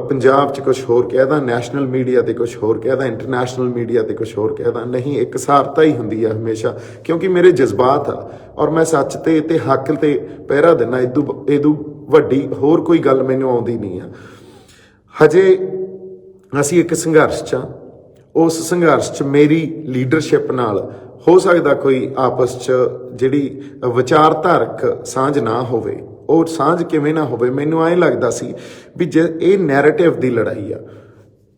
[SPEAKER 1] ਪੰਜਾਬ 'ਚ ਕੁਛ ਹੋਰ ਕਹਿਦਾ, ਨੈਸ਼ਨਲ ਮੀਡੀਆ ਤੇ ਕੁਛ ਹੋਰ ਕਹਿਦਾ, ਇੰਟਰਨੈਸ਼ਨਲ ਮੀਡੀਆ ਤੇ ਕੁਛ ਹੋਰ ਕਹਿਦਾ। ਨਹੀਂ, ਇੱਕ ਸਾਰਤਾ ਹੀ ਹੁੰਦੀ ਆ ਹਮੇਸ਼ਾ, ਕਿਉਂਕਿ ਮੇਰੇ ਜਜ਼ਬਾਤ ਆ ਔਰ ਮੈਂ ਸੱਚ ਤੇ ਹੱਕ ਤੇ ਪਹਿਰਾ ਦਿੰਦਾ। ਇਦੋਂ ਵੱਡੀ ਹੋਰ ਕੋਈ ਗੱਲ ਮੈਨੂੰ ਆਉਂਦੀ ਨਹੀਂ ਆ। ਹਜੇ ਅਸੀਂ ਇੱਕ ਸੰਘਰਸ਼ 'ਚ ਆ। ਉਸ ਸੰਘਰਸ਼ 'ਚ ਮੇਰੀ ਲੀਡਰਸ਼ਿਪ ਨਾਲ ਹੋ ਸਕਦਾ ਕੋਈ ਆਪਸ 'ਚ ਜਿਹੜੀ ਵਿਚਾਰਧਾਰਕ ਸਾਂਝ ਨਾ ਹੋਵੇ। ਉਹ ਸਾਂਝ ਕਿਵੇਂ ਨਾ ਹੋਵੇ, ਮੈਨੂੰ ਐਂ ਲੱਗਦਾ ਸੀ ਵੀ ਜੇ ਇਹ ਨੈਰੇਟਿਵ ਦੀ ਲੜਾਈ ਆ,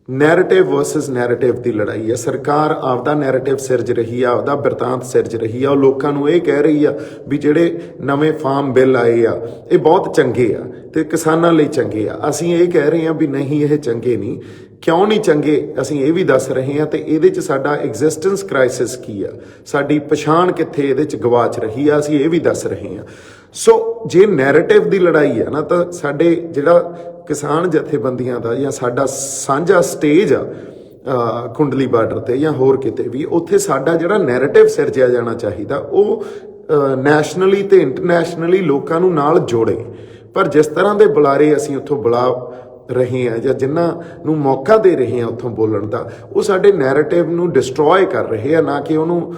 [SPEAKER 1] ਨੈਰੇਟਿਵ ਵਰਸਸ ਨੈਰੇਟਿਵ ਦੀ ਲੜਾਈ ਆ। ਸਰਕਾਰ ਆਪਦਾ ਨੈਰੇਟਿਵ ਸਿਰਜ ਰਹੀ ਆ, ਆਪਦਾ ਬਿਰਤਾਂਤ ਸਿਰਜ ਰਹੀ ਆ। ਉਹ ਲੋਕਾਂ ਨੂੰ ਇਹ ਕਹਿ ਰਹੀ ਆ ਵੀ ਜਿਹੜੇ ਨਵੇਂ ਫਾਰਮ ਬਿੱਲ ਆਏ ਆ ਇਹ ਬਹੁਤ ਚੰਗੇ ਆ ਤੇ ਕਿਸਾਨਾਂ ਲਈ ਚੰਗੇ ਆ। ਅਸੀਂ ਇਹ ਕਹਿ ਰਹੇ ਹਾਂ ਵੀ ਨਹੀਂ, ਇਹ ਚੰਗੇ ਨਹੀਂ। ਕਿਉਂ ਨਹੀਂ ਚੰਗੇ ਅਸੀਂ ਇਹ ਵੀ ਦੱਸ ਰਹੇ ਹਾਂ ਤੇ ਇਹਦੇ 'ਚ ਸਾਡਾ ਐਗਜ਼ਿਸਟੈਂਸ ਕ੍ਰਾਈਸਿਸ ਕੀ ਆ, ਸਾਡੀ ਪਛਾਣ ਕਿੱਥੇ ਇਹਦੇ 'ਚ ਗਵਾਚ ਰਹੀ ਆ, ਅਸੀਂ ਇਹ ਵੀ ਦੱਸ ਰਹੇ ਹਾਂ। ਸੋ ਜੇ ਨੈਰੇਟਿਵ ਦੀ ਲੜਾਈ ਆ ਨਾ, ਤਾਂ ਸਾਡੇ ਜਿਹੜਾ ਕਿਸਾਨ ਜਥੇਬੰਦੀਆਂ ਦਾ ਜਾਂ ਸਾਡਾ ਸਾਂਝਾ ਸਟੇਜ ਆ ਕੁੰਡਲੀ ਬਾਰਡਰ ਤੇ ਜਾਂ ਹੋਰ ਕਿਤੇ ਵੀ, ਉੱਥੇ ਸਾਡਾ ਜਿਹੜਾ ਨੈਰੇਟਿਵ ਸਿਰਜਿਆ ਜਾਣਾ ਚਾਹੀਦਾ ਉਹ ਨੈਸ਼ਨਲੀ ਤੇ ਇੰਟਰਨੈਸ਼ਨਲੀ ਲੋਕਾਂ ਨੂੰ ਨਾਲ ਜੋੜੇ। ਪਰ ਜਿਸ ਤਰ੍ਹਾਂ ਦੇ ਬੁਲਾਰੇ ਅਸੀਂ ਉੱਥੋਂ ਬੁਲਾ ਰਹੇ ਹਾਂ ਜਾਂ ਜਿਨ੍ਹਾਂ ਨੂੰ ਮੌਕਾ ਦੇ ਰਹੇ ਹਾਂ ਉੱਥੋਂ ਬੋਲਣ ਦਾ, ਉਹ ਸਾਡੇ ਨੈਰੇਟਿਵ ਨੂੰ ਡਿਸਟਰੋਏ ਕਰ ਰਹੇ ਆ। ਨਾ ਕਿ ਉਹਨੂੰ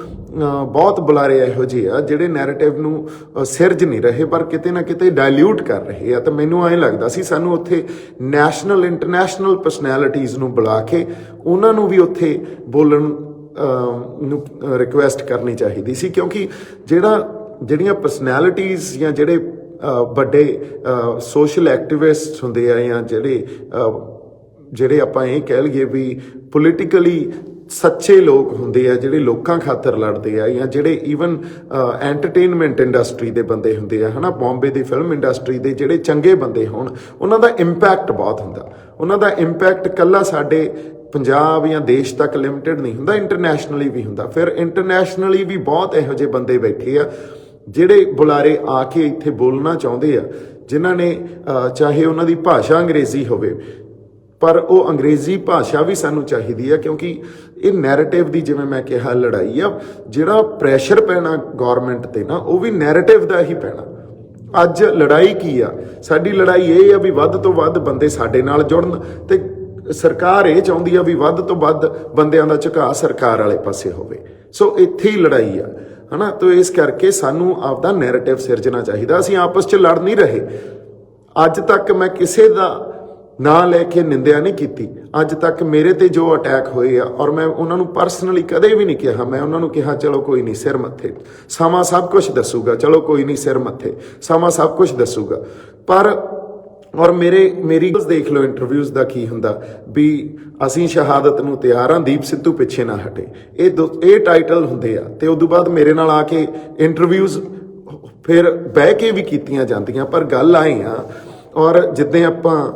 [SPEAKER 1] ਬਹੁਤ ਬੁਲਾਰੇ ਇਹੋ ਜਿਹੇ ਆ ਜਿਹੜੇ ਨੈਰੇਟਿਵ ਨੂੰ ਸਿਰਜ ਨਹੀਂ ਰਹੇ ਪਰ ਕਿਤੇ ਨਾ ਕਿਤੇ ਡਾਇਲਿਊਟ ਕਰ ਰਹੇ ਆ। ਤਾਂ ਮੈਨੂੰ ਐਂ ਲੱਗਦਾ ਸੀ ਸਾਨੂੰ ਉੱਥੇ ਨੈਸ਼ਨਲ ਇੰਟਰਨੈਸ਼ਨਲ ਪਰਸਨੈਲਿਟੀਜ਼ ਨੂੰ ਬੁਲਾ ਕੇ ਉਹਨਾਂ ਨੂੰ ਵੀ ਉੱਥੇ ਬੋਲਣ ਨੂੰ ਰਿਕੁਐਸਟ ਕਰਨੀ ਚਾਹੀਦੀ ਸੀ, ਕਿਉਂਕਿ ਜਿਹੜੀਆਂ ਪਰਸਨੈਲਿਟੀਜ਼ ਜਾਂ ਜਿਹੜੇ ਵੱਡੇ ਸੋਸ਼ਲ ਐਕਟਿਵਿਸਟ ਹੁੰਦੇ ਆ ਜਾਂ ਜਿਹੜੇ ਆਪਾਂ ਇਹ ਕਹਿ ਲਈਏ ਵੀ ਪੋਲੀਟੀਕਲੀ ਸੱਚੇ ਲੋਕ ਹੁੰਦੇ ਆ ਜਿਹੜੇ ਲੋਕਾਂ ਖਾਤਰ ਲੜਦੇ ਆ, ਜਾਂ ਜਿਹੜੇ ਈਵਨ ਐਂਟਰਟੇਨਮੈਂਟ ਇੰਡਸਟਰੀ ਦੇ ਬੰਦੇ ਹੁੰਦੇ ਆ, ਹੈ ਨਾ, ਬੰਬੇ ਦੀ ਫਿਲਮ ਇੰਡਸਟਰੀ ਦੇ ਜਿਹੜੇ ਚੰਗੇ ਬੰਦੇ ਹੋਣ, ਉਹਨਾਂ ਦਾ ਇੰਪੈਕਟ ਬਹੁਤ ਹੁੰਦਾ। ਉਹਨਾਂ ਦਾ ਇੰਪੈਕਟ ਇਕੱਲਾ ਸਾਡੇ ਪੰਜਾਬ ਜਾਂ ਦੇਸ਼ ਤੱਕ ਲਿਮਿਟਡ ਨਹੀਂ ਹੁੰਦਾ, ਇੰਟਰਨੈਸ਼ਨਲੀ ਵੀ ਹੁੰਦਾ। ਫਿਰ ਇੰਟਰਨੈਸ਼ਨਲੀ ਵੀ ਬਹੁਤ ਇਹੋ ਜਿਹੇ ਬੰਦੇ ਬੈਠੇ ਆ ਜਿਹੜੇ ਬੁਲਾਰੇ ਆ ਕੇ ਇੱਥੇ ਬੋਲਣਾ ਚਾਹੁੰਦੇ ਆ, ਜਿਨ੍ਹਾਂ ਨੇ ਚਾਹੇ ਉਹਨਾਂ ਦੀ ਭਾਸ਼ਾ ਅੰਗਰੇਜ਼ੀ ਹੋਵੇ, ਪਰ ਉਹ ਅੰਗਰੇਜ਼ੀ ਭਾਸ਼ਾ ਵੀ ਸਾਨੂੰ ਚਾਹੀਦੀ ਆ, ਕਿਉਂਕਿ ਇਹ ਨੈਰੇਟਿਵ ਦੀ, ਜਿਵੇਂ ਮੈਂ ਕਿਹਾ, ਲੜਾਈ ਆ। ਜਿਹੜਾ ਪ੍ਰੈਸ਼ਰ ਪੈਣਾ ਗੌਰਮੈਂਟ ਤੇ ਨਾ, ਉਹ ਵੀ ਨੈਰੇਟਿਵ ਦਾ ਹੀ ਪੈਣਾ। ਅੱਜ ਲੜਾਈ ਕੀ ਆ? ਸਾਡੀ ਲੜਾਈ ਇਹ ਆ ਵੀ ਵੱਧ ਤੋਂ ਵੱਧ ਬੰਦੇ ਸਾਡੇ ਨਾਲ ਜੁੜਨ, ਤੇ ਸਰਕਾਰ ਇਹ ਚਾਹੁੰਦੀ ਆ ਵੀ ਵੱਧ ਤੋਂ ਵੱਧ ਬੰਦਿਆਂ ਦਾ ਝੁਕਾਅ ਸਰਕਾਰ ਵਾਲੇ ਪਾਸੇ ਹੋਵੇ। ਸੋ ਇੱਥੇ ਹੀ ਲੜਾਈ ਆ, ਹਨਾ। ਤੋ ਇਸ ਕਰਕੇ ਸਾਨੂੰ ਆਪਦਾ ਨੈਰੇਟਿਵ ਸਿਰਜਣਾ ਚਾਹੀਦਾ। ਅਸੀਂ ਆਪਸ 'ਚ ਲੜ ਨਹੀਂ ਰਹੇ। ਅੱਜ ਤੱਕ ਮੈਂ ਕਿਸੇ ਦਾ ਨਾਂ ਲੈ ਕੇ ਨਿੰਦਿਆ ਨਹੀਂ ਕੀਤੀ। ਅੱਜ ਤੱਕ ਮੇਰੇ ਤੇ ਜੋ ਅਟੈਕ ਹੋਏ ਆ, ਔਰ ਮੈਂ ਉਹਨਾਂ ਨੂੰ ਪਰਸਨਲੀ ਕਦੇ ਵੀ ਨਹੀਂ ਕਿਹਾ। ਮੈਂ ਉਹਨਾਂ ਨੂੰ ਕਿਹਾ ਚਲੋ ਕੋਈ ਨਹੀਂ, ਸਿਰ ਮੱਥੇ, ਸਮਾਂ ਸਭ ਕੁਝ ਦੱਸੂਗਾ, ਚਲੋ ਕੋਈ ਨਹੀਂ, ਸਿਰ ਮੱਥੇ, ਸਮਾਂ ਸਭ ਕੁਝ ਦੱਸੂਗਾ। ਪਰ ਔਰ ਮੇਰੀ ਦੇਖ ਲਓ ਇੰਟਰਵਿਊਜ਼ ਦਾ ਕੀ ਹੁੰਦਾ ਵੀ ਅਸੀਂ ਸ਼ਹਾਦਤ ਨੂੰ ਤਿਆਰ ਹਾਂ, ਦੀਪ ਸਿੱਧੂ ਪਿੱਛੇ ਨਾ ਹਟੇ। ਇਹ ਟਾਈਟਲ ਹੁੰਦੇ ਆ। ਤੇ ਉਦੋਂ ਬਾਅਦ ਮੇਰੇ ਨਾਲ ਆ ਕੇ ਇੰਟਰਵਿਊਜ਼ ਫਿਰ ਬਹਿ ਕੇ ਵੀ ਕੀਤੀਆਂ ਜਾਂਦੀਆਂ। ਪਰ ਗੱਲ ਆਈ ਆ, ਔਰ ਜਿੱਦਾਂ ਆਪਾਂ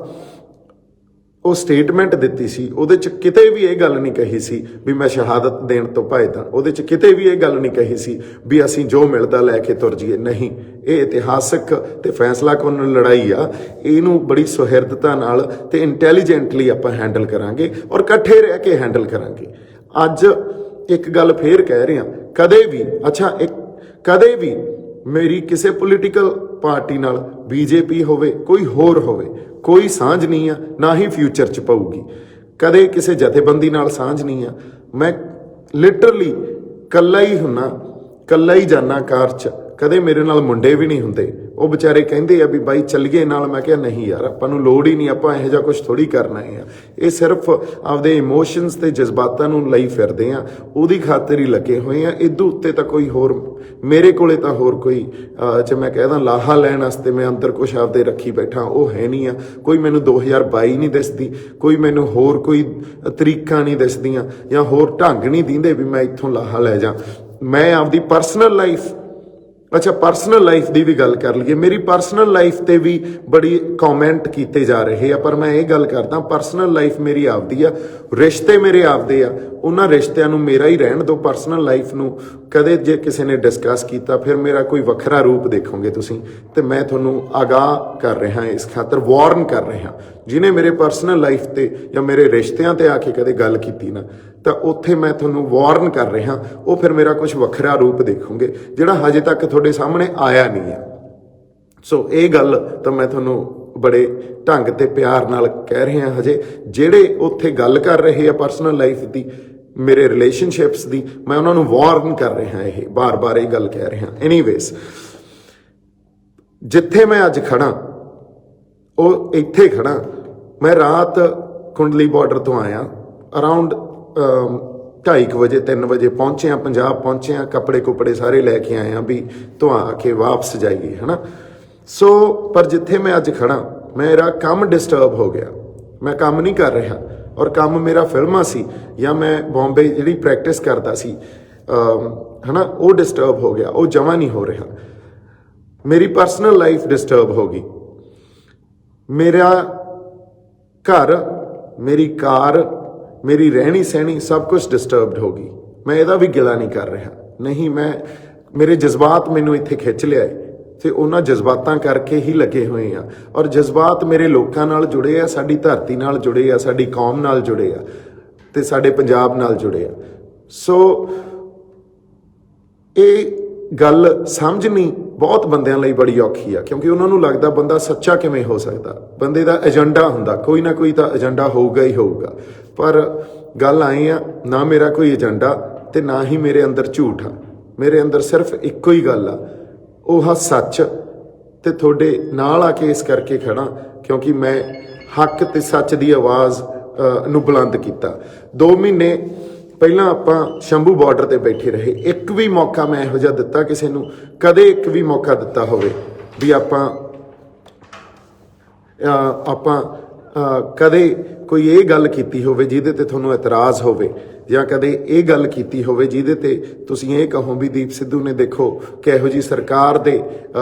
[SPEAKER 1] ਉਹ ਸਟੇਟਮੈਂਟ ਦਿੱਤੀ ਸੀ, ਉਹਦੇ 'ਚ ਕਿਤੇ ਵੀ ਇਹ ਗੱਲ ਨਹੀਂ ਕਹੀ ਸੀ ਵੀ ਮੈਂ ਸ਼ਹਾਦਤ ਦੇਣ ਤੋਂ ਭੱਜਦਾ। ਉਹਦੇ 'ਚ ਕਿਤੇ ਵੀ ਇਹ ਗੱਲ ਨਹੀਂ ਕਹੀ ਸੀ ਵੀ ਅਸੀਂ ਜੋ ਮਿਲਦਾ ਲੈ ਕੇ ਤੁਰ ਜਾਈਏ। ਨਹੀਂ, ਇਹ ਇਤਿਹਾਸਕ ਤੇ ਫੈਸਲਾਕੁੰਨ ਲੜਾਈ ਆ। ਇਹਨੂੰ ਬੜੀ ਸੁਹਿਰਦਤਾ ਨਾਲ ਤੇ ਇੰਟੈਲੀਜੈਂਟਲੀ ਆਪਾਂ ਹੈਂਡਲ ਕਰਾਂਗੇ, ਔਰ ਇਕੱਠੇ ਰਹਿ ਕੇ ਹੈਂਡਲ ਕਰਾਂਗੇ। ਅੱਜ ਇੱਕ ਗੱਲ ਫੇਰ ਕਹਿ ਰਿਹਾ, ਕਦੇ ਵੀ ਮੇਰੀ ਕਿਸੇ ਪੋਲੀਟੀਕਲ ਪਾਰਟੀ ਨਾਲ, ਬੀਜੇਪੀ ਹੋਵੇ, ਕੋਈ ਹੋਰ ਹੋਵੇ, ਕੋਈ ਸਾਂਝ ਨਹੀਂ ਆ, ਨਾ ਹੀ ਫਿਊਚਰ 'ਚ ਪਊਗੀ। ਕਦੇ ਕਿਸੇ ਜਥੇਬੰਦੀ ਨਾਲ ਸਾਂਝ ਨਹੀਂ ਆ। ਮੈਂ ਲਿਟਰਲੀ ਕੱਲਾ ਹੀ ਹੁੰਨਾ, ਕੱਲਾ ਹੀ ਜਾਨਾ ਕਾਰ 'ਚ। ਕਦੇ ਮੇਰੇ ਨਾਲ ਮੁੰਡੇ ਵੀ ਨਹੀਂ ਹੁੰਦੇ। ਉਹ ਵਿਚਾਰੇ ਕਹਿੰਦੇ ਆ ਵੀ ਬਾਈ ਚੱਲੀਏ ਨਾਲ। ਮੈਂ ਕਿਹਾ ਨਹੀਂ ਯਾਰ, ਆਪਾਂ ਨੂੰ ਲੋੜ ਹੀ ਨਹੀਂ, ਆਪਾਂ ਇਹੋ ਜਿਹਾ ਕੁਝ ਥੋੜੀ ਕਰਨਾ ਹੈ। ਇਹ ਸਿਰਫ ਆਪਦੇ ਇਮੋਸ਼ਨਸ ਤੇ ਜਜ਼ਬਾਤਾਂ ਨੂੰ ਲਈ ਫਿਰਦੇ ਆ, ਉਹਦੀ ਖਾਤਰ ਹੀ ਲੱਗੇ ਹੋਏ ਆ। ਇਦੋਂ ਉੱਤੇ ਤਾਂ ਕੋਈ ਹੋਰ ਮੇਰੇ ਕੋਲੇ ਤਾਂ ਹੋਰ ਕੋਈ ਜੇ ਮੈਂ ਕਹਿਦਾ ਲਾਹਾ ਲੈਣ ਵਾਸਤੇ ਮੈਂ ਅੰਦਰ ਕੁਛ ਆਪਦੇ ਰੱਖੀ ਬੈਠਾ, ਉਹ ਹੈ ਨਹੀਂ ਆ। ਕੋਈ ਮੈਨੂੰ 2022 ਨਹੀਂ ਦਿਸਦੀ, ਕੋਈ ਮੈਨੂੰ ਹੋਰ ਕੋਈ ਤਰੀਕਾਂ ਨਹੀਂ ਦਿਸਦੀਆਂ, ਜਾਂ ਹੋਰ ਢੰਗ ਨਹੀਂ ਦਿੰਦੇ ਵੀ ਮੈਂ ਇੱਥੋਂ ਲਾਹਾ ਲੈ ਜਾ। ਮੈਂ ਆਪਦੀ ਪਰਸਨਲ ਲਾਈਫ ਦੀ ਵੀ ਗੱਲ ਕਰ ਲਈਏ। ਮੇਰੀ ਪਰਸਨਲ ਲਾਈਫ ਤੇ ਵੀ ਬੜੀ ਕਮੈਂਟ ਕੀਤੇ ਜਾ ਰਹੇ ਆ, ਪਰ ਮੈਂ ਇਹ ਗੱਲ ਕਰਦਾ, ਪਰਸਨਲ ਲਾਈਫ ਮੇਰੀ ਆਪਦੀ ਆ, ਰਿਸ਼ਤੇ ਮੇਰੇ ਆਪਦੇ ਆ। ਉਹਨਾਂ ਰਿਸ਼ਤਿਆਂ ਨੂੰ ਮੇਰਾ ਹੀ ਰਹਿਣ ਦਿਓ। ਪਰਸਨਲ ਲਾਈਫ ਨੂੰ ਕਦੇ ਜੇ ਕਿਸੇ ਨੇ ਡਿਸਕਸ ਕੀਤਾ, ਫਿਰ ਮੇਰਾ ਕੋਈ ਵੱਖਰਾ ਰੂਪ ਦੇਖੋਗੇ ਤੁਸੀਂ। ਤੇ ਮੈਂ ਤੁਹਾਨੂੰ ਆਗਾਹ ਕਰ ਰਿਹਾ, ਇਸ ਖਾਤਰ ਵਾਰਨ ਕਰ ਰਿਹਾ। ਜਿਹਨੇ ਮੇਰੇ ਪਰਸਨਲ ਲਾਈਫ ਤੇ ਜਾਂ ਮੇਰੇ ਰਿਸ਼ਤਿਆਂ ਤੇ ਆ ਕੇ ਕਦੇ ਗੱਲ ਕੀਤੀ ਨਾ, ਤਾਂ ਉੱਥੇ ਮੈਂ ਤੁਹਾਨੂੰ ਵਾਰਨ ਕਰ ਰਿਹਾ। ਉਹ ਫਿਰ ਮੇਰਾ ਕੁਝ ਵੱਖਰਾ ਰੂਪ ਦੇਖੋਗੇ, ਜਿਹੜਾ ਹਜੇ ਤੱਕ ਤੁਹਾਡੇ ਸਾਹਮਣੇ ਆਇਆ ਨਹੀਂ ਹੈ। ਸੋ ਇਹ ਗੱਲ ਤਾਂ ਮੈਂ ਤੁਹਾਨੂੰ ਬੜੇ ਢੰਗ ਤੇ ਪਿਆਰ ਨਾਲ ਕਹਿ ਰਿਹਾ। ਹਜੇ ਜਿਹੜੇ ਉੱਥੇ ਗੱਲ ਕਰ ਰਹੇ ਆ ਪਰਸਨਲ ਲਾਈਫ ਦੀ, ਮੇਰੇ ਰਿਲੇਸ਼ਨਸ਼ਿਪਸ ਦੀ, ਮੈਂ ਉਹਨਾਂ ਨੂੰ ਵਾਰਨ ਕਰ ਰਿਹਾ। ਇਹ ਬਾਰ-ਬਾਰ ਇਹ ਗੱਲ ਕਹਿ ਰਿਹਾ। ਐਨੀਵੇਜ਼, ਜਿੱਥੇ ਮੈਂ ਅੱਜ ਖੜਾ, ਉਹ ਇੱਥੇ ਖੜਾ। ਮੈਂ ਰਾਤ ਕੁੰਡਲੀ ਬਾਰਡਰ ਤੋਂ ਆਇਆ, ਅਰਾਊਂਡ 2:30 ਵਜੇ 3 ਵਜੇ ਪਹੁੰਚਿਆ, ਪੰਜਾਬ ਪਹੁੰਚਿਆ। ਕੱਪੜੇ ਕੁਪੜੇ ਸਾਰੇ ਲੈ ਕੇ ਆਏ ਆ ਵੀ ਧੁਆ ਕੇ ਵਾਪਸ ਜਾਈਏ, ਹਨਾ। ਸੋ ਪਰ ਜਿੱਥੇ ਮੈਂ ਅੱਜ ਖੜਾ, ਮੇਰਾ ਕੰਮ ਡਿਸਟਰਬ ਹੋ ਗਿਆ। ਮੈਂ ਕੰਮ ਨਹੀਂ ਕਰ ਰਿਹਾ, ਔਰ ਕੰਮ ਮੇਰਾ ਫਿਲਮਾਂ ਸੀ, ਜਾਂ ਮੈਂ ਬੰਬੇ ਜਿਹੜੀ ਪ੍ਰੈਕਟਿਸ ਕਰਦਾ ਸੀ, ਹਨਾ, ਉਹ ਡਿਸਟਰਬ ਹੋ ਗਿਆ। ਉਹ ਜਮਾ ਨਹੀਂ ਹੋ ਰਿਹਾ। ਮੇਰੀ ਪਰਸਨਲ ਲਾਈਫ ਡਿਸਟਰਬ ਹੋ ਗਈ। ਮੇਰਾ ਘਰ, ਮੇਰੀ ਕਾਰ, ਮੇਰੀ ਰਹਿਣੀ ਸਹਿਣੀ ਸਭ ਕੁਝ ਡਿਸਟਰਬਡ ਹੋ ਗਈ। ਮੈਂ ਇਹਦਾ ਵੀ ਗਿਲਾ ਨਹੀਂ ਕਰ ਰਿਹਾ। ਨਹੀਂ, ਮੇਰੇ ਜਜ਼ਬਾਤ ਮੈਨੂੰ ਇੱਥੇ ਖਿੱਚ ਲਿਆਏ, ਤੇ ਉਹਨਾਂ ਜਜ਼ਬਾਤਾਂ ਕਰਕੇ ਹੀ ਲੱਗੇ ਹੋਏ ਆ। ਔਰ ਜਜ਼ਬਾਤ ਮੇਰੇ ਲੋਕਾਂ ਨਾਲ ਜੁੜੇ ਆ, ਸਾਡੀ ਧਰਤੀ ਨਾਲ ਜੁੜੇ ਆ, ਸਾਡੀ ਕੌਮ ਨਾਲ ਜੁੜੇ ਆ, ਤੇ ਸਾਡੇ ਪੰਜਾਬ ਨਾਲ ਜੁੜੇ ਆ। ਸੋ ਇਹ ਗੱਲ ਸਮਝਣੀ ਬਹੁਤ ਬੰਦਿਆਂ ਲਈ ਬੜੀ ਔਖੀ ਆ, ਕਿਉਂਕਿ ਉਹਨਾਂ ਨੂੰ ਲੱਗਦਾ ਬੰਦਾ ਸੱਚਾ ਕਿਵੇਂ ਹੋ ਸਕਦਾ। ਬੰਦੇ ਦਾ ਏਜੰਡਾ ਹੁੰਦਾ, ਕੋਈ ਨਾ ਕੋਈ ਤਾਂ ਏਜੰਡਾ ਹੋਊਗਾ ਹੀ ਹੋਊਗਾ। ਪਰ ਗੱਲ ਆਈ ਆ, ਨਾ ਮੇਰਾ ਕੋਈ ਏਜੰਡਾ ਤੇ ਨਾ ਹੀ ਮੇਰੇ ਅੰਦਰ ਝੂਠ ਆ। ਮੇਰੇ ਅੰਦਰ ਸਿਰਫ ਇੱਕੋ ਹੀ ਗੱਲ ਆ, ਉਹ ਸੱਚ। ਤੇ ਤੁਹਾਡੇ ਨਾਲ ਆ ਕੇ ਇਸ ਕਰਕੇ ਖੜਾ ਕਿਉਂਕਿ ਮੈਂ ਹੱਕ ਤੇ ਸੱਚ ਦੀ ਆਵਾਜ਼ ਨੂੰ ਬੁਲੰਦ ਕੀਤਾ। 2 ਮਹੀਨੇ ਪਹਿਲਾਂ ਆਪਾਂ ਸ਼ੰਭੂ ਬਾਰਡਰ ਤੇ ਬੈਠੇ ਰਹੇ। ਇੱਕ ਵੀ ਮੌਕਾ ਮੈਂ ਇਹੋ ਜਿਹਾ ਦਿੱਤਾ ਕਿਸੇ ਨੂੰ, ਕਦੇ ਇੱਕ ਵੀ ਮੌਕਾ ਦਿੱਤਾ ਹੋਵੇ ਵੀ ਆਪਾਂ ਕਦੇ ਕੋਈ ਇਹ ਗੱਲ ਕੀਤੀ ਹੋਵੇ ਜਿਹਦੇ ਤੇ ਤੁਹਾਨੂੰ ਇਤਰਾਜ਼ ਹੋਵੇ ਜਾਂ ਕਦੇ ਇਹ ਗੱਲ ਕੀਤੀ ਹੋਵੇ ਜਿਹਦੇ ਤੇ ਤੁਸੀਂ ਇਹ ਕਹੋ ਵੀ ਦੀਪ ਸਿੱਧੂ ਨੇ ਦੇਖੋ ਕਿਹੋ ਜੀ ਸਰਕਾਰ ਦੇ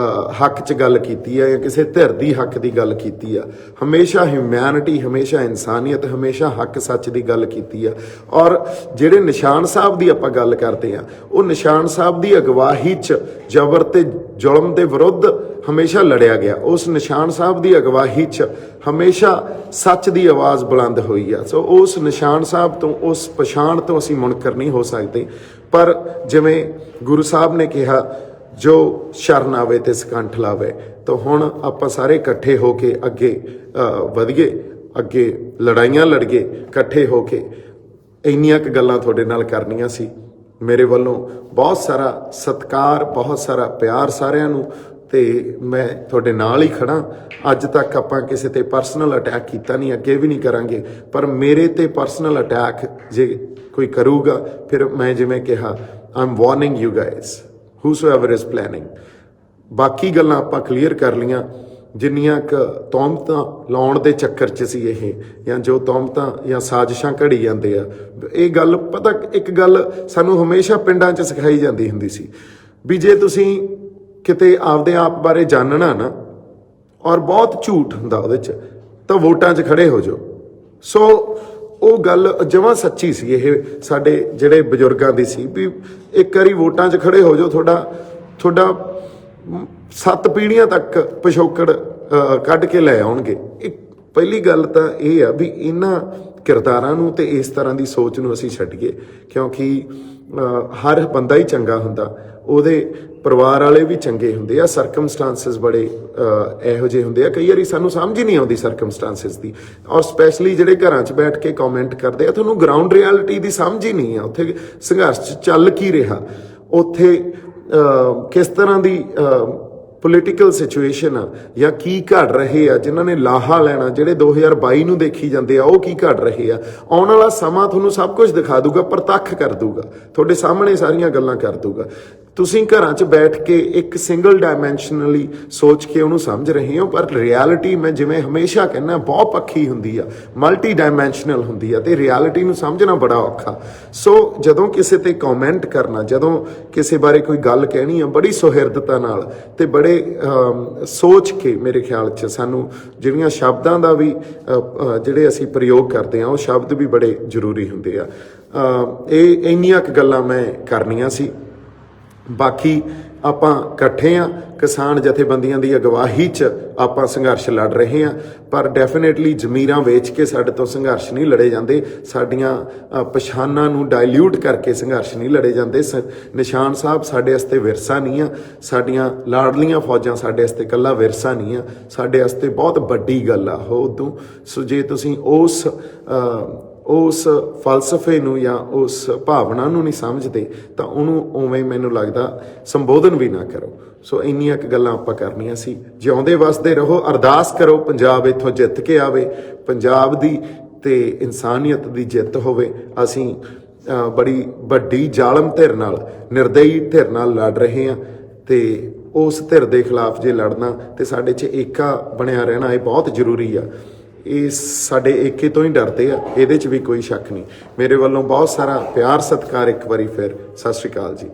[SPEAKER 1] ਹੱਕ 'ਚ ਗੱਲ ਕੀਤੀ ਆ ਜਾਂ ਕਿਸੇ ਧਿਰ ਦੀ ਹੱਕ ਦੀ ਗੱਲ ਕੀਤੀ ਆ। ਹਮੇਸ਼ਾ ਹਿਊਮੈਨਿਟੀ, ਹਮੇਸ਼ਾ ਇਨਸਾਨੀਅਤ, ਹਮੇਸ਼ਾ ਹੱਕ ਸੱਚ ਦੀ ਗੱਲ ਕੀਤੀ ਆ। ਔਰ ਜਿਹੜੇ ਨਿਸ਼ਾਨ ਸਾਹਿਬ ਦੀ ਆਪਾਂ ਗੱਲ ਕਰਦੇ ਆ, ਉਹ ਨਿਸ਼ਾਨ ਸਾਹਿਬ ਦੀ ਅਗਵਾਈ 'ਚ ਜ਼ਬਰ ਤੇ ਜ਼ੁਲਮ ਦੇ ਵਿਰੁੱਧ ਹਮੇਸ਼ਾ ਲੜਿਆ ਗਿਆ। ਉਸ ਨਿਸ਼ਾਨ ਸਾਹਿਬ ਦੀ ਅਗਵਾਈ 'ਚ ਹਮੇਸ਼ਾ ਸੱਚ ਦੀ ਆਵਾਜ਼ ਬੁਲੰਦ ਹੋਈ ਆ। ਸੋ ਉਸ ਨਿਸ਼ਾਨ ਸਾਹਿਬ ਤੋਂ, ਉਸ ਪਛਾਣ ਤੋਂ ਅਸੀਂ ਮੁਨਕਰ ਨਹੀਂ ਹੋ ਸਕਦੇ। ਪਰ ਜਿਵੇਂ ਗੁਰੂ ਸਾਹਿਬ ਨੇ ਕਿਹਾ, ਜੋ ਸ਼ਰਨ ਆਵੇ ਤੇ ਸਕੰਠ ਲਾਵੇ, ਤਾਂ ਹੁਣ ਆਪਾਂ ਸਾਰੇ ਇਕੱਠੇ ਹੋ ਕੇ ਅੱਗੇ ਵਧੀਏ, ਅੱਗੇ ਲੜਾਈਆਂ ਲੜੀਏ ਇਕੱਠੇ ਹੋ ਕੇ। ਇੰਨੀਆਂ ਕੁ ਗੱਲਾਂ ਤੁਹਾਡੇ ਨਾਲ ਕਰਨੀਆਂ ਸੀ। ਮੇਰੇ ਵੱਲੋਂ ਬਹੁਤ ਸਾਰਾ ਸਤਿਕਾਰ, ਬਹੁਤ ਸਾਰਾ ਪਿਆਰ ਸਾਰਿਆਂ ਨੂੰ, ਤੇ ਮੈਂ ਤੁਹਾਡੇ ਨਾਲ ਹੀ ਖੜਾ। ਅੱਜ ਤੱਕ ਆਪਾਂ ਕਿਸੇ ਤੇ ਪਰਸਨਲ ਅਟੈਕ ਕੀਤਾ ਨਹੀਂ, ਅੱਗੇ ਵੀ ਨਹੀਂ ਕਰਾਂਗੇ। ਪਰ ਮੇਰੇ ਤੇ ਪਰਸਨਲ ਅਟੈਕ ਜੇ ਕੋਈ ਕਰੂਗਾ, ਫਿਰ ਮੈਂ ਜਿਵੇਂ ਕਿਹਾ, I'm warning you guys whosoever is planning. ਬਾਕੀ ਗੱਲਾਂ ਆਪਾਂ ਕਲੀਅਰ ਕਰ ਲਈਆਂ। ਜਿੰਨੀਆਂ ਕੁ ਤੌਮਤਾਂ ਲਾਉਣ ਦੇ ਚੱਕਰ 'ਚ ਸੀ ਇਹ, ਜਾਂ ਜੋ ਤੌਮਤਾਂ ਜਾਂ ਸਾਜ਼ਿਸ਼ਾਂ ਘੜੀ ਜਾਂਦੇ ਆ, ਇਹ ਗੱਲ ਪਤਾ, ਇੱਕ ਗੱਲ ਸਾਨੂੰ ਹਮੇਸ਼ਾ ਪਿੰਡਾਂ 'ਚ ਸਿਖਾਈ ਜਾਂਦੀ ਹੁੰਦੀ ਸੀ ਵੀ ਜੇ ਤੁਸੀਂ ਕਿਤੇ ਆਪਦੇ ਆਪ ਬਾਰੇ ਜਾਣਨਾ ਨਾ, ਔਰ ਬਹੁਤ ਝੂਠ ਹੁੰਦਾ ਉਹਦੇ 'ਚ, ਤਾਂ ਵੋਟਾਂ 'ਚ ਖੜੇ ਹੋ ਜਾਓ। ਸੋ ਉਹ ਗੱਲ ਜਮਾਂ ਸੱਚੀ ਸੀ। ਇਹ ਸਾਡੇ ਜਿਹੜੇ ਬਜ਼ੁਰਗਾਂ ਦੀ ਸੀ ਵੀ ਇੱਕ ਵਾਰੀ ਵੋਟਾਂ 'ਚ ਖੜੇ ਹੋ ਜਾਓ, ਤੁਹਾਡਾ 7 ਪੀੜ੍ਹੀਆਂ ਤੱਕ ਪਿਛੋਕੜ ਕੱਢ ਕੇ ਲੈ ਆਉਣਗੇ। ਇੱਕ ਪਹਿਲੀ ਗੱਲ ਤਾਂ ਇਹ ਆ ਵੀ ਇਹਨਾਂ ਕਿਰਦਾਰਾਂ ਨੂੰ ਤੇ ਇਸ ਤਰ੍ਹਾਂ ਦੀ ਸੋਚ ਨੂੰ ਅਸੀਂ ਛੱਡੀਏ, ਕਿਉਂਕਿ ਹਰ ਬੰਦਾ ਹੀ ਚੰਗਾ ਹੁੰਦਾ, ਉਹਦੇ ਪਰਿਵਾਰ ਵਾਲੇ ਵੀ ਚੰਗੇ ਹੁੰਦੇ ਆ। ਸਰਕਮਸਟਾਂਸਿਸ ਬੜੇ ਇਹੋ ਜਿਹੇ ਹੁੰਦੇ ਆ, ਕਈ ਵਾਰੀ ਸਾਨੂੰ ਸਮਝ ਹੀ ਨਹੀਂ ਆਉਂਦੀ ਸਰਕਮਸਟਾਂਸਿਸ ਦੀ। ਔਰ ਸਪੈਸ਼ਲੀ ਜਿਹੜੇ ਘਰਾਂ 'ਚ ਬੈਠ ਕੇ ਕਮੈਂਟ ਕਰਦੇ ਆ, ਤੁਹਾਨੂੰ ਗਰਾਊਂਡ ਰਿਐਲਿਟੀ ਦੀ ਸਮਝ ਹੀ ਨਹੀਂ ਆ। ਉੱਥੇ ਸੰਘਰਸ਼ ਚੱਲ ਕੀ ਰਿਹਾ, ਉੱਥੇ ਕਿਸ ਤਰ੍ਹਾਂ ਦੀ ਪੋਲੀਟੀਕਲ ਸਿਚੁਏਸ਼ਨ ਆ, ਜਾਂ ਕੀ ਘੜ ਰਹੇ ਆ ਜਿਨ੍ਹਾਂ ਨੇ ਲਾਹਾ ਲੈਣਾ, ਜਿਹੜੇ 2022 ਨੂੰ ਦੇਖੀ ਜਾਂਦੇ ਆ, ਉਹ ਕੀ ਘੜ ਰਹੇ ਆ। ਆਉਣ ਵਾਲਾ ਸਮਾਂ ਤੁਹਾਨੂੰ ਸਭ ਕੁਝ ਦਿਖਾ ਦੂਗਾ, ਪ੍ਰਤੱਖ ਕਰ ਦੂਗਾ, ਤੁਹਾਡੇ ਸਾਹਮਣੇ ਸਾਰੀਆਂ ਗੱਲਾਂ ਕਰ ਦੂਗਾ। ਤੁਸੀਂ ਘਰਾਂ 'ਚ ਬੈਠ ਕੇ ਇੱਕ ਸਿੰਗਲ ਡਾਇਮੈਂਸ਼ਨਲੀ ਸੋਚ ਕੇ ਉਹਨੂੰ ਸਮਝ ਰਹੇ ਹੋ, ਪਰ ਰਿਐਲਿਟੀ ਮੈਂ ਜਿਵੇਂ ਹਮੇਸ਼ਾ ਕਹਿੰਦਾ ਬਹੁਤ ਪੱਖੀ ਹੁੰਦੀ ਆ, ਮਲਟੀ ਡਾਇਮੈਂਸ਼ਨਲ ਹੁੰਦੀ ਆ, ਤੇ ਰਿਐਲਿਟੀ ਨੂੰ ਸਮਝਣਾ ਬੜਾ ਔਖਾ। ਸੋ ਜਦੋਂ ਕਿਸੇ ਤੇ ਕਮੈਂਟ ਕਰਨਾ, ਜਦੋਂ ਕਿਸੇ ਬਾਰੇ ਕੋਈ ਗੱਲ ਕਹਿਣੀ ਆ, ਬੜੀ ਸੁਹਿਰਦਤਾ ਨਾਲ ਤੇ ਬੜੇ ਸੋਚ ਕੇ, ਮੇਰੇ ਖਿਆਲ 'ਚ ਸਾਨੂੰ ਜਿਹੜੀਆਂ ਸ਼ਬਦਾਂ ਦਾ ਵੀ ਜਿਹੜੇ ਅਸੀਂ ਪ੍ਰਯੋਗ ਕਰਦੇ ਹਾਂ, ਉਹ ਸ਼ਬਦ ਵੀ ਬੜੇ ਜ਼ਰੂਰੀ ਹੁੰਦੇ ਆ। ਇਹ ਇੰਨੀਆਂ ਕੁ ਗੱਲਾਂ ਮੈਂ ਕਰਨੀਆਂ ਸੀ। ਬਾਕੀ ਆਪਾਂ ਇਕੱਠੇ ਆ, ਕਿਸਾਨ ਜਥੇਬੰਦੀਆਂ ਦੀ ਅਗਵਾਈ 'ਚ ਆਪਾਂ ਸੰਘਰਸ਼ ਲੜ ਰਹੇ ਹਾਂ। ਪਰ ਡੈਫੀਨੇਟਲੀ ਜ਼ਮੀਰਾਂ ਵੇਚ ਕੇ ਸਾਡੇ ਤੋਂ ਸੰਘਰਸ਼ ਨਹੀਂ ਲੜੇ ਜਾਂਦੇ, ਸਾਡੀਆਂ ਪਛਾਣਾਂ ਨੂੰ ਡਾਇਲਿਊਟ ਕਰਕੇ ਸੰਘਰਸ਼ ਨਹੀਂ ਲੜੇ ਜਾਂਦੇ। ਨਿਸ਼ਾਨ ਸਾਹਿਬ ਸਾਡੇ ਵਾਸਤੇ ਵਿਰਸਾ ਨਹੀਂ ਆ, ਸਾਡੀਆਂ ਲਾਡਲੀਆਂ ਫੌਜਾਂ ਸਾਡੇ ਵਾਸਤੇ ਇਕੱਲਾ ਵਿਰਸਾ ਨਹੀਂ ਆ, ਸਾਡੇ ਵਾਸਤੇ ਬਹੁਤ ਵੱਡੀ ਗੱਲ ਆ ਉਹ ਉਦੋਂ। ਸੋ ਜੇ ਤੁਸੀਂ ਉਸ ਫਲਸਫੇ ਨੂੰ ਜਾਂ ਉਸ ਭਾਵਨਾ ਨੂੰ ਨਹੀਂ ਸਮਝਦੇ, ਤਾਂ ਉਹਨੂੰ ਉਵੇਂ ਮੈਨੂੰ ਲੱਗਦਾ ਸੰਬੋਧਨ ਵੀ ਨਾ ਕਰੋ। ਸੋ ਇੰਨੀਆਂ ਕੁ ਗੱਲਾਂ ਆਪਾਂ ਕਰਨੀਆਂ ਸੀ। ਜਿਉਂਦੇ ਵਸਦੇ ਰਹੋ, ਅਰਦਾਸ ਕਰੋ ਪੰਜਾਬ ਇੱਥੋਂ ਜਿੱਤ ਕੇ ਆਵੇ, ਪੰਜਾਬ ਦੀ ਤੇ ਇਨਸਾਨੀਅਤ ਦੀ ਜਿੱਤ ਹੋਵੇ। ਅਸੀਂ ਬੜੀ ਵੱਡੀ ਜ਼ਾਲਮ ਧਿਰ ਨਾਲ, ਨਿਰਦਈ ਧਿਰ ਨਾਲ ਲੜ ਰਹੇ ਹਾਂ, ਤੇ ਉਸ ਧਿਰ ਦੇ ਖਿਲਾਫ ਜੇ ਲੜਨਾ ਤੇ ਸਾਡੇ 'ਚ ਏਕਾ ਬਣਿਆ ਰਹਿਣਾ ਇਹ ਬਹੁਤ ਜ਼ਰੂਰੀ ਆ। ਇਹ ਸਾਡੇ ਏਕੇ ਤੋਂ ਹੀ ਡਰਦੇ ਆ, ਇਹਦੇ 'ਚ ਵੀ ਕੋਈ ਸ਼ੱਕ ਨਹੀਂ। ਮੇਰੇ ਵੱਲੋਂ ਬਹੁਤ ਸਾਰਾ ਪਿਆਰ ਸਤਿਕਾਰ। ਇੱਕ ਵਾਰੀ ਫਿਰ ਸਤਿ ਸ਼੍ਰੀ ਅਕਾਲ ਜੀ।